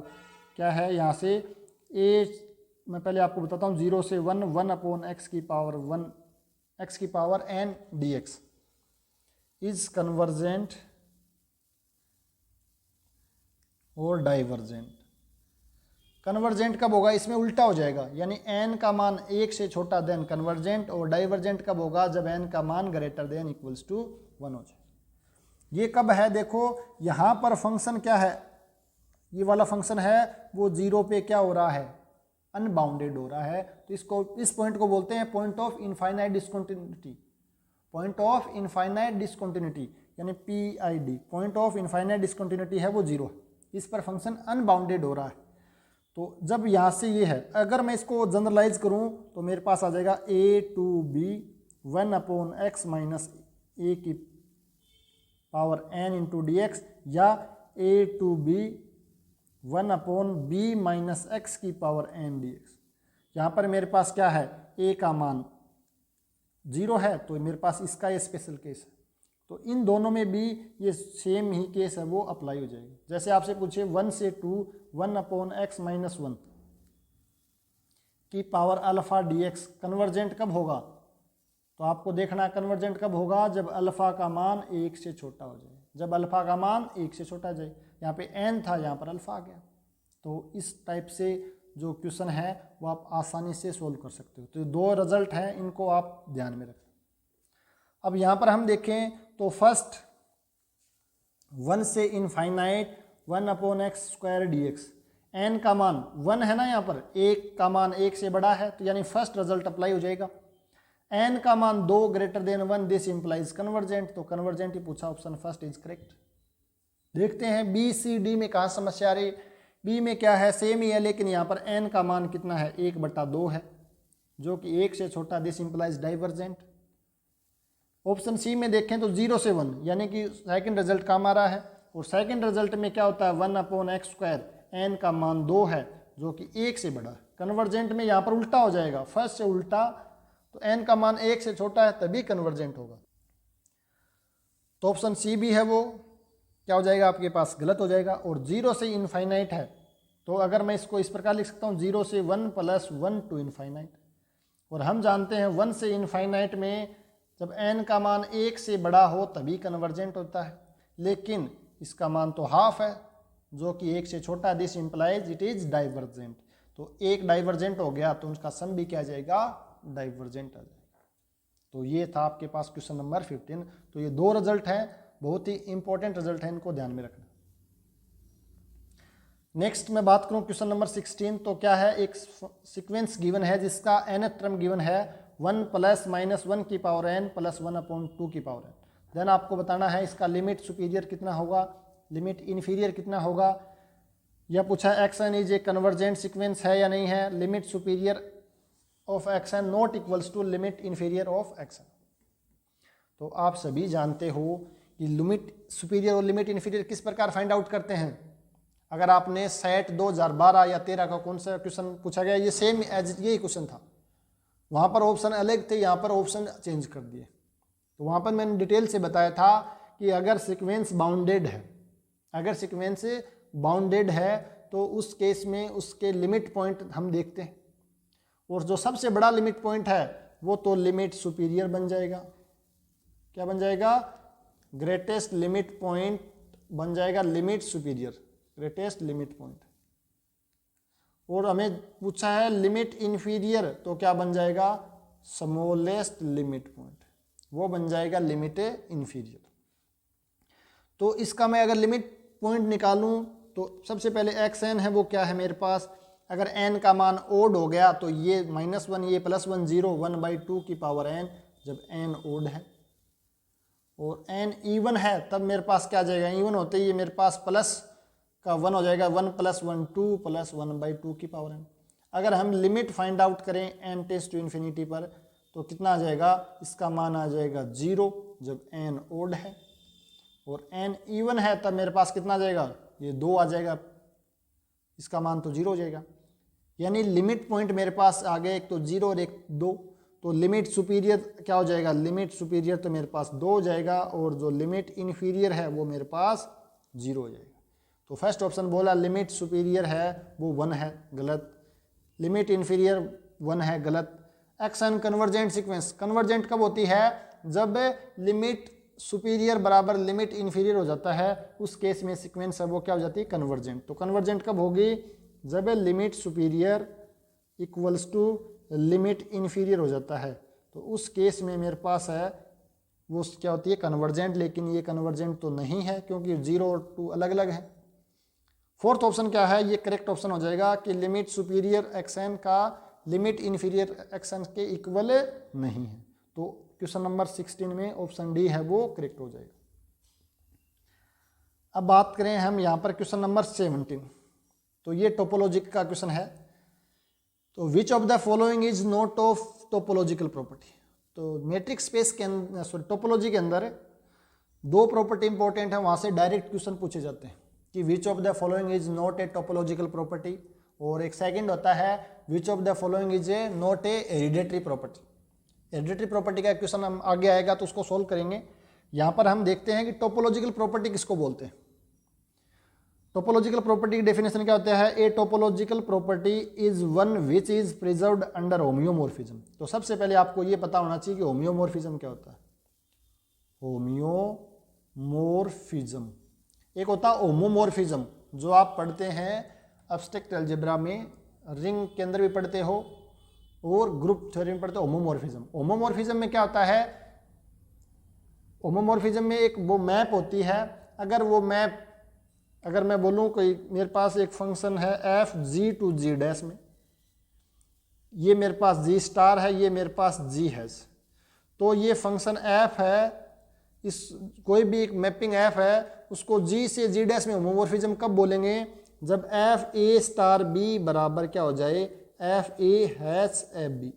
Speaker 1: क्या है यहाँ से a, मैं पहले आपको बताता हूँ 0 से 1 1/x की पावर 1 x की power n dx is convergent और डाइवर्जेंट। कन्वर्जेंट कब होगा, इसमें उल्टा हो जाएगा, यानी n का मान 1 से छोटा देन कन्वर्जेंट, और डाइवर्जेंट कब होगा, जब n का मान ग्रेटर देन इक्वल्स टू 1 हो जाए। ये कब है, देखो यहाँ पर फंक्शन क्या है, ये वाला फंक्शन है वो 0 पे क्या हो रहा है, अनबाउंडेड हो रहा है। तो इसको, इस पॉइंट को बोलते हैं point of infinite discontinuity. Point of infinite discontinuity यानी PID, point of infinite discontinuity है वो 0, इस पर फंक्शन अनबाउंडेड हो रहा है। तो जब यहाँ से ये है, अगर मैं इसको जनरलाइज करूँ तो मेरे पास आ जाएगा a to b 1/x minus a की पावर n इंटू dx, या a to b 1/b minus x की पावर n dx। यहाँ पर मेरे पास क्या है, a का मान 0 है तो मेरे पास इसका ये स्पेशल केस है। तो इन दोनों में भी ये सेम ही केस है वो अप्लाई हो जाएगी। जैसे आपसे पूछे 1 से 2 1/x माइनस 1 की पावर अल्फा dx कन्वर्जेंट कब होगा, तो आपको देखना कन्वर्जेंट कब होगा, जब अल्फा का मान 1 से छोटा हो जाए। जब अल्फा का मान 1 से छोटा जाए, यहाँ पे n था, यहाँ पर अल्फा आ गया। तो इस टाइप से जो क्वेश्चन है वो आप आसानी से सोल्व कर सकते हो। तो दो रिजल्ट हैं, इनको आप ध्यान में रखें। अब यहाँ पर हम देखें तो फर्स्ट 1 से infinite 1/x square dx, n का मान 1 है ना, यहाँ पर 1 का मान 1 से बड़ा है, तो यानी फर्स्ट रिजल्ट अप्लाई हो जाएगा। n का मान 2 greater than 1, this implies convergent, तो कन्वर्जेंट ही पूछा, ऑप्शन फर्स्ट इज करेक्ट। देखते हैं बी सी डी में कहाँ समस्या आ रही। बी में क्या है, सेम ही है, लेकिन यहाँ पर n का मान कितना है, 1/2 है। जो कि 1 से छोटा, this implies divergent. Option C में देखें तो 0 से 1, यानी कि सेकंड रिजल्ट काम आ रहा है, और सेकंड रिजल्ट में क्या होता है 1/x², n का मान 2 है जो कि 1 से बड़ा है। कन्वर्जेंट में यहाँ पर उल्टा हो जाएगा, फर्स्ट से उल्टा, तो n का मान 1 से छोटा है तभी कन्वर्जेंट होगा। तो ऑप्शन सी भी है वो क्या हो जाएगा आपके पास, गलत हो जाएगा। और 0 से इनफाइनाइट है, तो अगर मैं इसको इस प्रकार लिख सकता हूँ 0 से 1 + 1 टू इनफाइनाइट। और हम जानते हैं 1 से इनफाइनाइट में जब n का मान 1 से बड़ा हो तभी कन्वर्जेंट होता है, लेकिन इसका मान तो हाफ है जो कि 1 से छोटा, this implies it is divergent. तो एक डाइवर्जेंट हो गया तो उसका सम भी क्या आ जाएगा, डाइवर्जेंट आ जाएगा। तो ये था आपके पास क्वेश्चन नंबर 15। तो ये 2 रिजल्ट हैं, बहुत ही इंपॉर्टेंट रिजल्ट है, इनको ध्यान में रखना। नेक्स्ट मैं बात करूं क्वेश्चन नंबर 16, तो क्या है, एक सीक्वेंस गिवन है जिसका nth टर्म गिवन है 1 + -1 की पावर n + 1/2 की पावर n। देन आपको बताना है इसका लिमिट सुपीरियर कितना होगा, लिमिट इन्फीरियर कितना होगा। यह पूछा xn is a convergent sequence है या नहीं है, limit superior of xn not equals to limit inferior of xn। तो आप सभी जानते हो कि लिमिट सुपीरियर और लिमिट इन्फीरियर किस प्रकार फाइंड आउट करते हैं। अगर आपने सेट 2012 या 13 का कौन सा क्वेश्चन पूछा गया, ये सेम एज यही क्वेश्चन था, वहाँ पर ऑप्शन अलग थे, यहाँ पर ऑप्शन चेंज कर दिए। तो वहाँ पर मैंने डिटेल से बताया था कि अगर सीक्वेंस बाउंडेड है, अगर सीक्वेंस बाउंडेड है तो उस केस में उसके लिमिट पॉइंट हम देखते हैं, और जो सबसे बड़ा लिमिट पॉइंट है वो तो लिमिट सुपीरियर बन जाएगा। क्या बन जाएगा, ग्रेटेस्ट लिमिट पॉइंट बन जाएगा limit superior, greatest limit point. और हमें पूछा है लिमिट इन्फीरियर, तो क्या बन जाएगा, स्मॉलेस्ट लिमिट पॉइंट, वो बन जाएगा लिमिट इन्फीरियर। तो इसका मैं अगर लिमिट पॉइंट निकालूं तो सबसे पहले xn है वो क्या है मेरे पास, अगर n का मान ओड हो गया तो ये -1 ये +1 0 1/2 की पावर n जब n ओड है, और n इवन है तब मेरे पास क्या आ जाएगा, इवन होते ही ये मेरे पास प्लस का 1 हो जाएगा, 1 + 1 2 + 1/2 की पावर n। अगर हम लिमिट फाइंड आउट करें n टेंड्स टू इन्फिनिटी पर तो कितना आ जाएगा, इसका मान आ जाएगा 0 जब n ओड है, और n इवन है तब मेरे पास कितना आ जाएगा, ये 2 आ जाएगा, इसका मान तो 0 हो जाएगा। यानी लिमिट पॉइंट मेरे पास आ गए, एक तो 0 और एक 2। तो लिमिट सुपीरियर क्या हो जाएगा, लिमिट सुपीरियर तो मेरे पास 2 हो जाएगा, और जो लिमिट इन्फीरियर है वो मेरे पास 0 हो जाएगा। तो फर्स्ट ऑप्शन बोला लिमिट सुपीरियर है वो 1 है, गलत। लिमिट इन्फीरियर 1 है, गलत। xn कन्वर्जेंट सीक्वेंस, कन्वर्जेंट कब होती है, जब लिमिट सुपीरियर बराबर लिमिट इन्फीरियर हो जाता है, उस केस में सीक्वेंस है वो क्या हो जाती है, कन्वर्जेंट। तो कन्वर्जेंट कब होगी, जब limit superior equals to limit inferior हो जाता है, तो उस केस में मेरे पास है वो क्या होती है, कन्वर्जेंट। लेकिन ये कन्वर्जेंट तो नहीं है क्योंकि 0 और 2 अलग अलग है। फोर्थ ऑप्शन क्या है, ये करेक्ट ऑप्शन हो जाएगा कि लिमिट सुपीरियर xn का लिमिट इन्फीरियर xn के इक्वल नहीं है। तो क्वेश्चन नंबर 16 में ऑप्शन डी है वो करेक्ट हो जाएगा। अब बात करें हम यहाँ पर क्वेश्चन नंबर 17, तो ये टोपोलॉजी का क्वेश्चन है। तो विच of the following is not of topological property. तो मैट्रिक्स स्पेस के अंदर, सॉरी टोपोलॉजी के अंदर 2 प्रॉपर्टी इंपॉर्टेंट है, वहाँ से डायरेक्ट क्वेश्चन पूछे जाते हैं कि विच of the following is not a topological property, और एक सेकंड होता है विच of the following is a not a hereditary property. Hereditary property का क्वेश्चन हम आगे आएगा तो उसको सोल्व करेंगे। यहाँ पर हम देखते हैं कि टोपोलॉजिकल प्रॉपर्टी किसको बोलते हैं। टोपोलॉजिकल प्रॉपर्टी की डेफिनेशन क्या होता है, a topological property is one which is preserved under homeomorphism. तो सबसे पहले आपको ये पता होना चाहिए कि होम्योमॉर्फिज्म क्या होता है। होम्योमॉर्फिज्म, एक होता है होमोमॉर्फिज्म जो आप पढ़ते हैं एब्स्ट्रैक्ट अलजेब्रा में, रिंग के अंदर भी पढ़ते हो और ग्रुप थ्योरी में पढ़ते हो होमोमॉर्फिज्म। होमोमॉर्फिज्म में क्या होता है, होमोमॉर्फिज्म में एक वो मैप होती है। अगर वो मैप, अगर मैं बोलूँ कोई मेरे पास एक फंक्शन है F G to G dash में, ये मेरे पास जी स्टार है, ये मेरे पास जी है, तो ये फंक्शन एफ है, इस कोई भी एक मैपिंग एफ है उसको जी से जी डैश में होमोमॉर्फिज्म कब बोलेंगे, जब एफ ए स्टार बी बराबर क्या हो जाए, F A hash F B.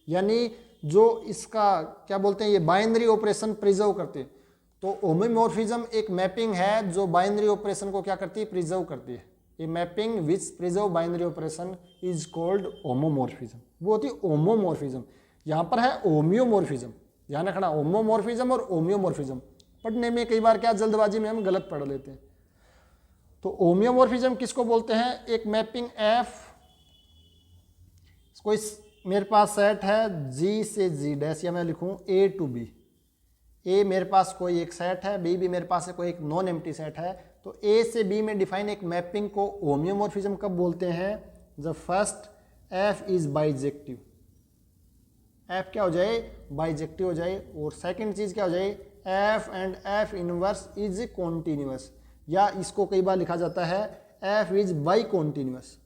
Speaker 1: यानी जो इसका क्या बोलते हैं, ये बाइनरी ऑपरेशन प्रिजर्व करते हैं। तो होमोमॉर्फिज्म एक मैपिंग है जो बाइनरी ऑपरेशन को क्या करती है, प्रिजर्व करती है। ये mapping which preserve binary operation is called homomorphism, वो होती है होमोमॉर्फिज्म। यहाँ पर है होम्योमॉर्फिज्म, ध्यान रखना, होमोमॉर्फिज्म और होम्योमॉर्फिज्म। पढ़ने में कई बार क्या जल्दबाजी में हम गलत पढ़ लेते हैं। तो होम्योमॉर्फिज्म किसको बोलते हैं, एक मैपिंग एफ, कोई मेरे पास सेट है जी से जी डैश, या मैं लिखूं ए टू बी। ए मेरे पास कोई एक सेट है, बी भी मेरे पास है कोई एक नॉन एम्प्टी सेट है। तो ए से बी में डिफाइन एक मैपिंग को होम्योमॉर्फिज्म कब बोलते हैं, जब first F is bijective, F क्या हो जाए, बाइजेक्टिव हो जाए, और सेकंड चीज क्या हो जाए, F and F inverse is continuous, या इसको कई बार लिखा जाता है F is by continuous.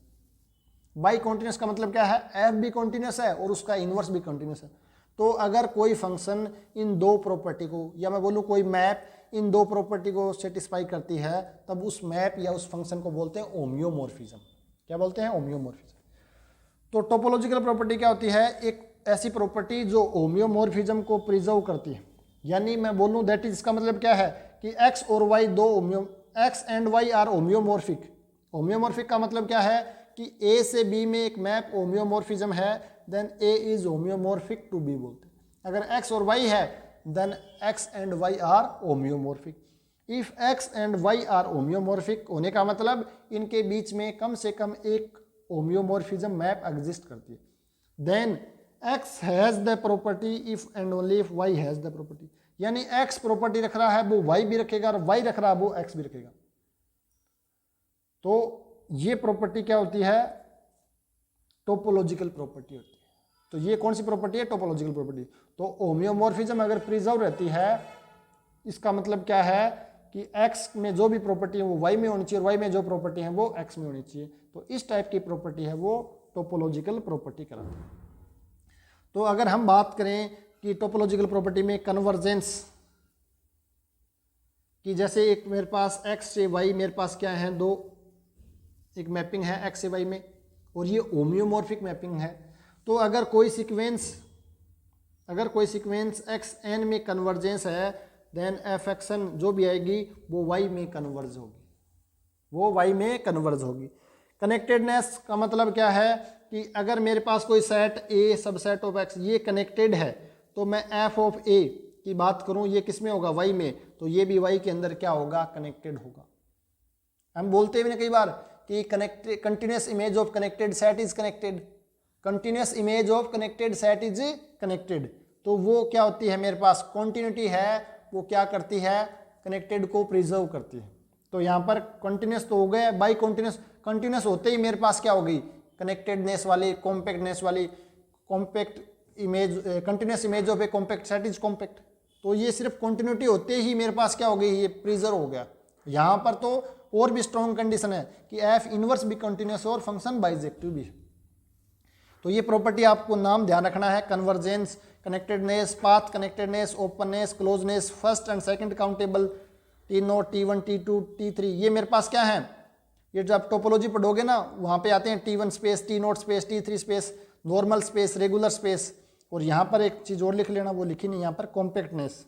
Speaker 1: By continuous का मतलब क्या है, एफ भी कॉन्टिन्यूअस है और उसका इनवर्स भी कॉन्टिन्यूअस है। तो अगर कोई फंक्शन इन दो प्रॉपर्टी को, या मैं बोलूँ कोई मैप इन दो प्रॉपर्टी को सेटिस्फाई करती है, तब उस मैप या उस फंक्शन को बोलते हैं होम्योमॉर्फिज्म। क्या बोलते हैं, होम्योमॉर्फिज्म। तो टोपोलॉजिकल प्रॉपर्टी क्या होती है, एक ऐसी प्रॉपर्टी जो होम्योमॉर्फिज्म को प्रिजर्व करती है। यानी मैं बोलूँ दैट इज, इसका मतलब क्या है कि एक्स और वाई दो एक्स एंड वाई आर होम्योमॉर्फिक। होम्योमॉर्फिक का मतलब क्या है कि ए से बी में एक मैप होम्योमॉर्फिज्म है, then a is homeomorphic to b बोलते हैं। अगर एक्स और वाई है then x and y are homeomorphic. If x and y are homeomorphic होने का मतलब इनके बीच में कम से कम एक होम्योमॉर्फिज्म मैप एग्जिस्ट करती है। Then X has the property if and only if Y has the property, यानी एक्स प्रॉपर्टी रख रहा है वो वाई भी रखेगा, और वाई रख रहा है वो एक्स भी रखेगा। तो ये प्रॉपर्टी क्या होती है, टोपोलॉजिकल प्रॉपर्टी होती है। तो ये कौन सी प्रॉपर्टी है, टोपोलॉजिकल प्रॉपर्टी। तो होम्योमॉर्फिज्म अगर प्रिजर्व रहती है, इसका मतलब क्या है कि x में जो भी प्रॉपर्टी है वो y में होनी चाहिए, और y में जो प्रॉपर्टी है वो x में होनी चाहिए। तो इस टाइप की प्रॉपर्टी है वो टोपोलॉजिकल प्रॉपर्टी कहलाती है। तो अगर हम बात करें कि टोपोलॉजिकल प्रॉपर्टी में कन्वर्जेंस कि जैसे एक मेरे पास x से y, मेरे पास क्या है, दो एक मैपिंग है x से y में, और ये होम्योमॉर्फिक मैपिंग है। तो अगर कोई सीक्वेंस एक्स एन में कन्वर्जेंस है, देन एफ एक्सन जो भी आएगी वो वाई में कन्वर्ज होगी, कनेक्टेडनेस का मतलब क्या है कि अगर मेरे पास कोई set A subset of x ये कनेक्टेड है, तो मैं एफ ऑफ ए की बात करूं, ये किस में होगा, वाई में, तो ये भी वाई के अंदर क्या होगा, कनेक्टेड होगा। हम बोलते हैं कई बार कि continuous image of connected set is connected, continuous image of connected set is connected. तो वो क्या होती है, मेरे पास कॉन्टिन्यूटी है, वो क्या करती है, कनेक्टेड को प्रिजर्व करती है। तो यहाँ पर कंटिन्यूस तो हो गए, बाई कंटिन्यूस होते ही मेरे पास क्या हो गई, कनेक्टेडनेस वाली, कॉम्पैक्टनेस वाली, compact image, continuous image of A compact set is compact. तो ये सिर्फ कंटिन्यूटी होते ही मेरे पास क्या हो गई, ये प्रिजर्व हो गया। यहाँ पर तो और भी स्ट्रॉन्ग कंडीशन है कि एफ इनवर्स भी कंटिन्यूस और फंक्शन बाइजेक्टिव भी है। तो ये प्रॉपर्टी आपको नाम ध्यान रखना है, convergence, connectedness, path connectedness, openness, closeness, first and second countable, T0, T1, T2, T3, ये मेरे पास क्या है, ये जब टोपोलॉजी पढ़ोगे ना वहाँ पे आते हैं T1 space, T0 space, T3 space, normal space, regular space. और यहाँ पर एक चीज़ और लिख लेना, वो लिखी नहीं यहाँ पर, कॉम्पैक्टनेस,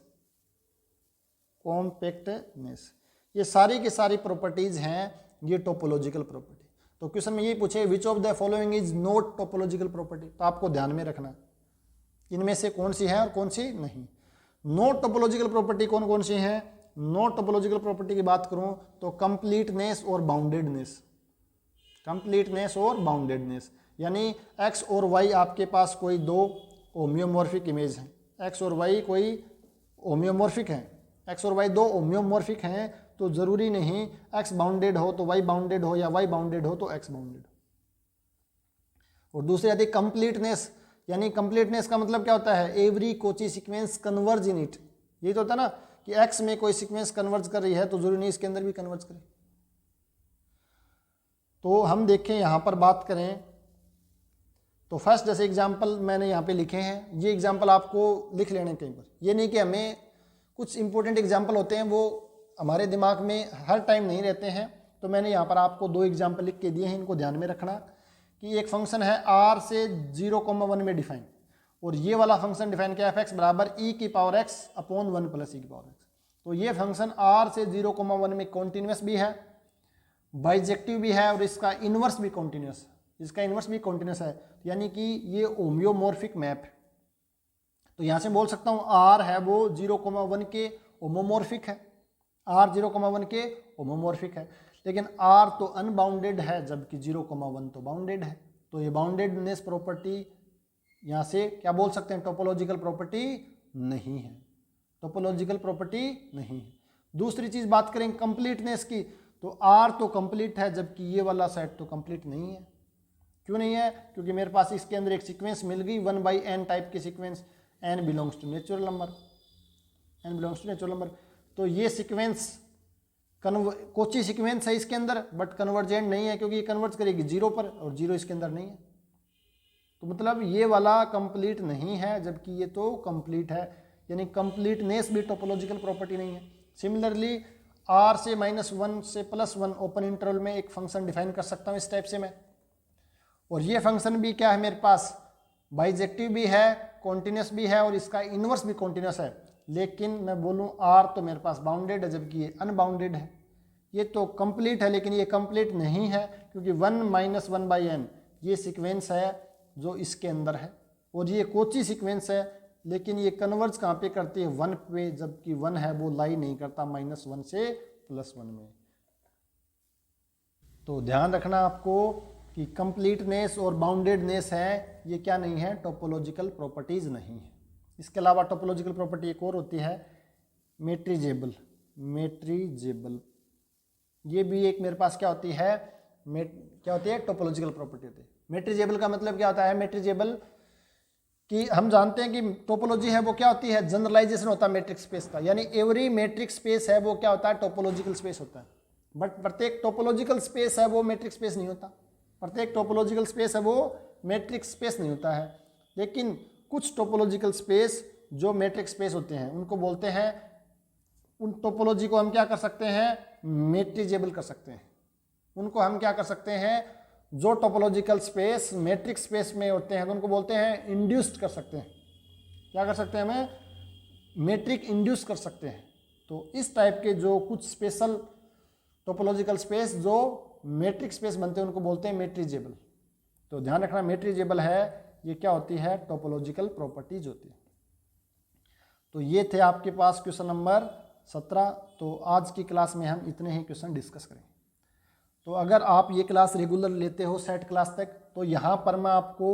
Speaker 1: ये सारी की सारी प्रॉपर्टीज हैं, ये टोपोलॉजिकल प्रॉपर्टी। तो क्वेश्चन में ये पूछे विच of the following is not topological property, तो आपको ध्यान में रखना है इनमें से कौन सी है और कौन सी नहीं। नॉट टोपोलॉजिकल प्रॉपर्टी कौन कौन सी है, नॉट टोपोलॉजिकल प्रॉपर्टी की बात करूं तो कंप्लीटनेस और बाउंडेडनेस, यानी एक्स और वाई आपके पास कोई दो होम्योमॉर्फिक इमेज हैं, एक्स और वाई कोई होम्योमॉर्फिक हैं, एक्स और वाई दो होम्योमॉर्फिक हैं, तो जरूरी नहीं एक्स बाउंडेड हो तो वाई बाउंडेड हो, या वाई बाउंडेड हो तो एक्स बाउंडेड हो। और दूसरी आती है कंप्लीटनेस, यानी कंप्लीटनेस का मतलब क्या होता है, every Kochi sequence converge in it. यही तो होता है ना कि एक्स में कोई सीक्वेंस कन्वर्ज कर रही है तो जरूरी नहीं इसके अंदर भी कन्वर्ज करे। तो हम देखें यहां पर बात करें तो फर्स्ट जैसे एग्जाम्पल मैंने यहाँ पे लिखे हैं, ये एग्जाम्पल आपको लिख लेने कहीं पर। ये नहीं कि हमें कुछ इंपॉर्टेंट एग्जाम्पल होते हैं वो हमारे दिमाग में हर टाइम नहीं रहते हैं, तो मैंने यहाँ पर आपको दो एग्जाम्पल लिख के दिए हैं, इनको ध्यान में रखना कि एक फंक्शन है r से 0,1 में डिफाइन, और ये वाला फंक्शन डिफाइन किया f(x) बराबर e की power x upon 1 plus e की पावर x। तो ये फंक्शन r से 0,1 में कॉन्टिन्यूस भी है, बाइजेक्टिव भी है और इसका इन्वर्स भी कॉन्टिन्यूस, इसका इन्वर्स भी कॉन्टिन्यूस है, यानी कि ये होम्योमॉर्फिक मैप है। तो यहाँ से बोल सकता हूँ r है वो 0,1 के होमोमॉर्फिक है, r 0,1 के होमोमॉर्फिक है, लेकिन r तो अनबाउंडेड है जबकि 0,1 तो बाउंडेड है। तो ये बाउंडेडनेस प्रॉपर्टी यहाँ से क्या बोल सकते हैं, टोपोलॉजिकल प्रॉपर्टी नहीं है, टोपोलॉजिकल प्रॉपर्टी नहीं है। दूसरी चीज बात करें कंप्लीटनेस की, तो r तो कंप्लीट है जबकि ये वाला सेट तो कंप्लीट नहीं है। क्यों नहीं है? क्योंकि मेरे पास इसके अंदर एक सीक्वेंस मिल गई 1/n टाइप की sequence, n belongs to natural number, n belongs to natural number. तो ये सीक्वेंस कोची सीक्वेंस है इसके अंदर, बट कन्वर्जेंट नहीं है क्योंकि ये कन्वर्ज करेगी 0 पर और 0 इसके अंदर नहीं है। तो मतलब ये वाला कंप्लीट नहीं है जबकि ये तो कंप्लीट है, यानी कंप्लीटनेस भी टोपोलॉजिकल प्रॉपर्टी नहीं है। सिमिलरली r से -1 से +1 ओपन इंटरवल में एक फंक्शन डिफाइन कर सकता हूँ इस टाइप से मैं, और ये फंक्शन भी क्या है मेरे पास, बाइजेक्टिव भी है, कॉन्टिन्यूस भी है और इसका इन्वर्स भी कॉन्टिन्यूस है। लेकिन मैं बोलूँ r तो मेरे पास बाउंडेड है जबकि ये अनबाउंडेड है। ये तो कंप्लीट है लेकिन ये कंप्लीट नहीं है क्योंकि 1 - 1/n ये सीक्वेंस है जो इसके अंदर है, और ये कोची सीक्वेंस है लेकिन ये कन्वर्ज कहाँ पे करती है 1 पे, जबकि 1 है वो लाई नहीं करता -1 से +1 में। तो ध्यान रखना आपको कि कंप्लीटनेस और बाउंडेडनेस है ये क्या नहीं है, टोपोलॉजिकल प्रॉपर्टीज नहीं है। इसके अलावा टोपोलॉजिकल प्रॉपर्टी एक और होती है मेट्रीजेबल, मेट्रीजेबल ये भी एक मेरे पास क्या होती है, क्या होती है, टोपोलॉजिकल प्रॉपर्टी होती है। मेट्रीजेबल का मतलब क्या होता है, मेट्रीजेबल कि हम जानते हैं कि टोपोलॉजी है वो क्या होती है, जनरलाइजेशन होता है मैट्रिक्स स्पेस का, यानी एवरी मैट्रिक्स स्पेस है वो क्या होता है, टोपोलॉजिकल स्पेस होता है। बट प्रत्येक टोपोलॉजिकल स्पेस है वो मैट्रिक्स स्पेस नहीं होता, प्रत्येक टोपोलॉजिकल स्पेस है वो मैट्रिक्स स्पेस नहीं होता है। लेकिन कुछ टोपोलॉजिकल स्पेस जो मैट्रिक्स स्पेस होते हैं उनको बोलते हैं, उन टोपोलॉजी को हम क्या कर सकते हैं, मेट्रीजेबल कर सकते हैं। उनको हम क्या कर सकते हैं, जो टोपोलॉजिकल स्पेस मैट्रिक्स स्पेस में होते हैं तो उनको बोलते हैं इंड्यूस्ड कर सकते हैं। क्या कर सकते हैं, हमें मैट्रिक इंड्यूस कर सकते हैं। तो इस टाइप के जो कुछ स्पेशल टोपोलॉजिकल स्पेस जो मैट्रिक्स स्पेस बनते हैं उनको बोलते हैं मेट्रीजेबल। तो ध्यान रखना मेट्रीजेबल है ये क्या होती है, टोपोलॉजिकल प्रॉपर्टीज होती है। तो ये थे आपके पास क्वेश्चन नंबर 17। तो आज की क्लास में हम इतने ही क्वेश्चन डिस्कस करेंगे। तो अगर आप ये क्लास रेगुलर लेते हो सेट क्लास तक, तो यहाँ पर मैं आपको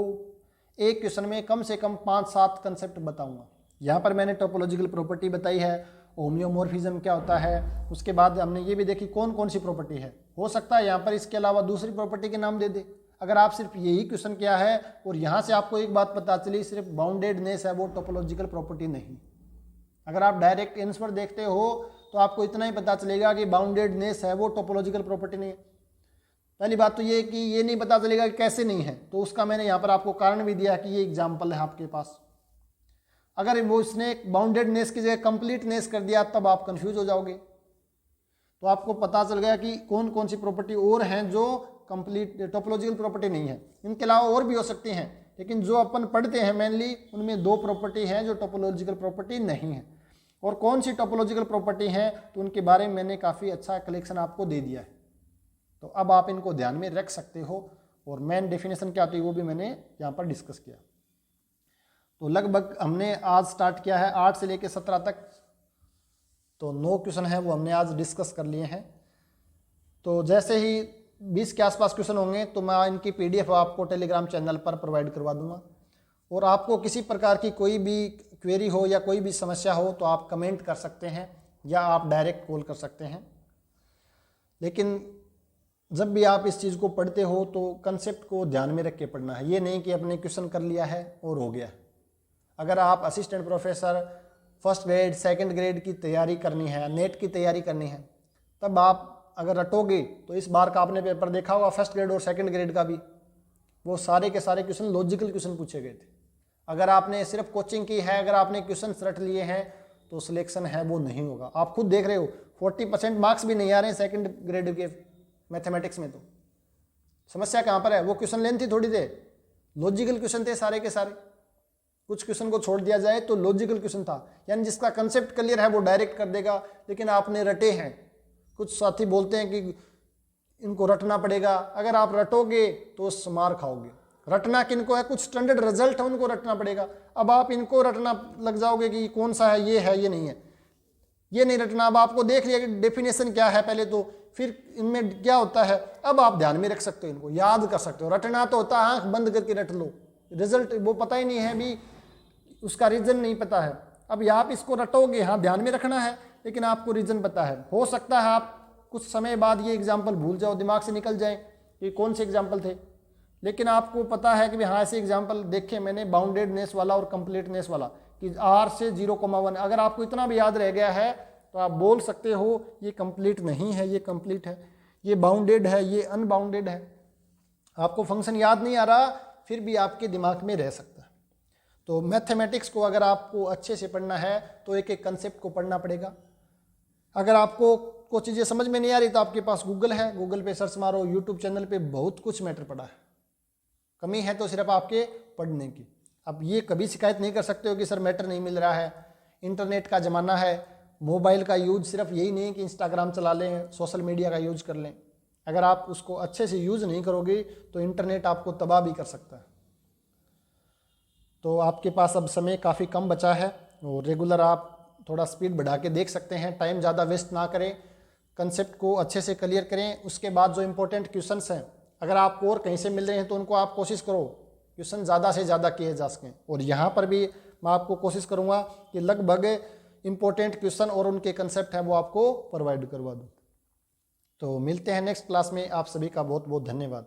Speaker 1: एक क्वेश्चन में कम से कम 5-7 कंसेप्ट बताऊंगा। यहाँ पर मैंने टोपोलॉजिकल प्रॉपर्टी बताई है, होम्योमॉर्फिज्म क्या होता है, उसके बाद हमने ये भी देखी कौन कौन सी प्रॉपर्टी है। हो सकता है यहाँ पर इसके अलावा दूसरी प्रॉपर्टी के नाम दे दे। अगर आप सिर्फ यही क्वेश्चन किया है और यहाँ से आपको एक बात पता चली सिर्फ बाउंडेडनेस है वो टोपोलॉजिकल प्रॉपर्टी नहीं। अगर आप डायरेक्ट आंसर देखते हो तो आपको इतना ही पता चलेगा कि बाउंडेडनेस है वो टोपोलॉजिकल प्रॉपर्टी नहीं है। पहली बात तो ये कि ये नहीं पता चलेगा कि कैसे नहीं है, तो उसका मैंने यहाँ पर आपको कारण भी दिया कि ये एग्जाम्पल है आपके पास। अगर वो इसने बाउंडेडनेस की जगह कंप्लीटनेस कर दिया तब आप कंफ्यूज हो जाओगे। तो आपको पता चल गया कि कौन कौन सी प्रॉपर्टी और हैं जो कंप्लीट टोपोलॉजिकल प्रॉपर्टी नहीं है। इनके अलावा और भी हो सकती हैं, लेकिन जो अपन पढ़ते हैं मेनली उनमें 2 प्रॉपर्टी हैं जो टोपोलॉजिकल प्रॉपर्टी नहीं है। और कौन सी टोपोलॉजिकल प्रॉपर्टी हैं तो उनके बारे में मैंने काफ़ी अच्छा कलेक्शन आपको दे दिया है। तो अब आप इनको ध्यान में रख सकते हो, और मेन डेफिनेशन क्या होती है वो भी मैंने यहाँ पर डिस्कस किया। तो लगभग हमने आज स्टार्ट किया है 8 से लेकर 17 तक, तो 9 क्वेश्चन है वो हमने आज डिस्कस कर लिए हैं। तो जैसे ही 20 के आसपास क्वेश्चन होंगे तो मैं इनकी PDF आपको टेलीग्राम चैनल पर प्रोवाइड करवा दूंगा। और आपको किसी प्रकार की कोई भी क्वेरी हो या कोई भी समस्या हो तो आप कमेंट कर सकते हैं या आप डायरेक्ट कॉल कर सकते हैं। लेकिन जब भी आप इस चीज़ को पढ़ते हो तो कंसेप्ट को ध्यान में रख के पढ़ना है। ये नहीं कि आपने क्वेश्चन कर लिया है और हो गया। अगर आप assistant professor first grade second grade की तैयारी करनी है, नेट की तैयारी करनी है, तब आप अगर रटोगे तो इस बार का आपने पेपर देखा होगा फर्स्ट ग्रेड और सेकंड ग्रेड का भी, वो सारे के सारे क्वेश्चन लॉजिकल क्वेश्चन पूछे गए थे। अगर आपने सिर्फ कोचिंग की है, अगर आपने क्वेश्चन रट लिए हैं तो सिलेक्शन है वो नहीं होगा। आप खुद देख रहे हो 40% मार्क्स भी नहीं आ रहे हैं सेकंड ग्रेड के मैथमेटिक्स में। तो समस्या कहाँ पर है, वो क्वेश्चन लेंथ थी थोड़ी थे, लॉजिकल क्वेश्चन थे सारे के सारे, कुछ क्वेश्चन को छोड़ दिया जाए तो लॉजिकल क्वेश्चन था, यानी जिसका कंसेप्ट क्लियर है वो डायरेक्ट कर देगा, लेकिन आपने रटे हैं। कुछ साथी बोलते हैं कि इनको रटना पड़ेगा, अगर आप रटोगे तो मार खाओगे। रटना किनको है, कुछ स्टैंडर्ड रिजल्ट है उनको रटना पड़ेगा। अब आप इनको रटना लग जाओगे कि कौन सा है, ये नहीं है, ये नहीं रटना। अब आपको देख लिया कि डेफिनेशन क्या है पहले, तो फिर इनमें क्या होता है, अब आप ध्यान में रख सकते हो, इनको याद कर सकते हो। रटना तो होता है आंख बंद करके रट लो, रिजल्ट वो पता ही नहीं है, भी उसका रीजन नहीं पता है। अब आप इसको रटोगे, हाँ ध्यान में रखना है, लेकिन आपको रीजन पता है। हो सकता है आप कुछ समय बाद ये एग्जाम्पल भूल जाओ, दिमाग से निकल जाए कि कौन से एग्जाम्पल थे, लेकिन आपको पता है कि भी हाँ ऐसे एग्जाम्पल देखे मैंने, बाउंडेडनेस वाला और कंप्लीटनेस वाला, कि R से 0,1। अगर आपको इतना भी याद रह गया है तो आप बोल सकते हो ये कंप्लीट नहीं है, ये कंप्लीट है, ये बाउंडेड है, ये अनबाउंडेड है। आपको फंक्शन याद नहीं आ रहा, फिर भी आपके दिमाग में रह सकता है। तो मैथमेटिक्स को अगर आपको अच्छे से पढ़ना है तो एक एक कंसेप्ट को पढ़ना पड़ेगा। अगर आपको कुछ चीज़ें समझ में नहीं आ रही तो आपके पास गूगल है, गूगल पे सर्च मारो, यूट्यूब चैनल पे बहुत कुछ मैटर पड़ा है। कमी है तो सिर्फ आपके पढ़ने की। अब ये कभी शिकायत नहीं कर सकते हो कि सर मैटर नहीं मिल रहा है। इंटरनेट का ज़माना है, मोबाइल का यूज सिर्फ यही नहीं कि इंस्टाग्राम चला लें, सोशल मीडिया का यूज कर लें। अगर आप उसको अच्छे से यूज़ नहीं करोगे तो इंटरनेट आपको तबाह भी कर सकता है। तो आपके पास अब समय काफ़ी कम बचा है और रेगुलर आप थोड़ा स्पीड बढ़ा के देख सकते हैं, टाइम ज़्यादा वेस्ट ना करें, कंसेप्ट को अच्छे से क्लियर करें। उसके बाद जो इंपॉर्टेंट क्वेश्चंस हैं, अगर आपको और कहीं से मिल रहे हैं तो उनको आप कोशिश करो क्वेश्चन ज़्यादा से ज़्यादा किए जा सकें। और यहाँ पर भी मैं आपको कोशिश करूँगा कि लगभग इंपॉर्टेंट क्वेश्चन और उनके कंसेप्ट हैं वो आपको प्रोवाइड करवा दूँ। तो मिलते हैं नेक्स्ट क्लास में। आप सभी का बहुत बहुत धन्यवाद।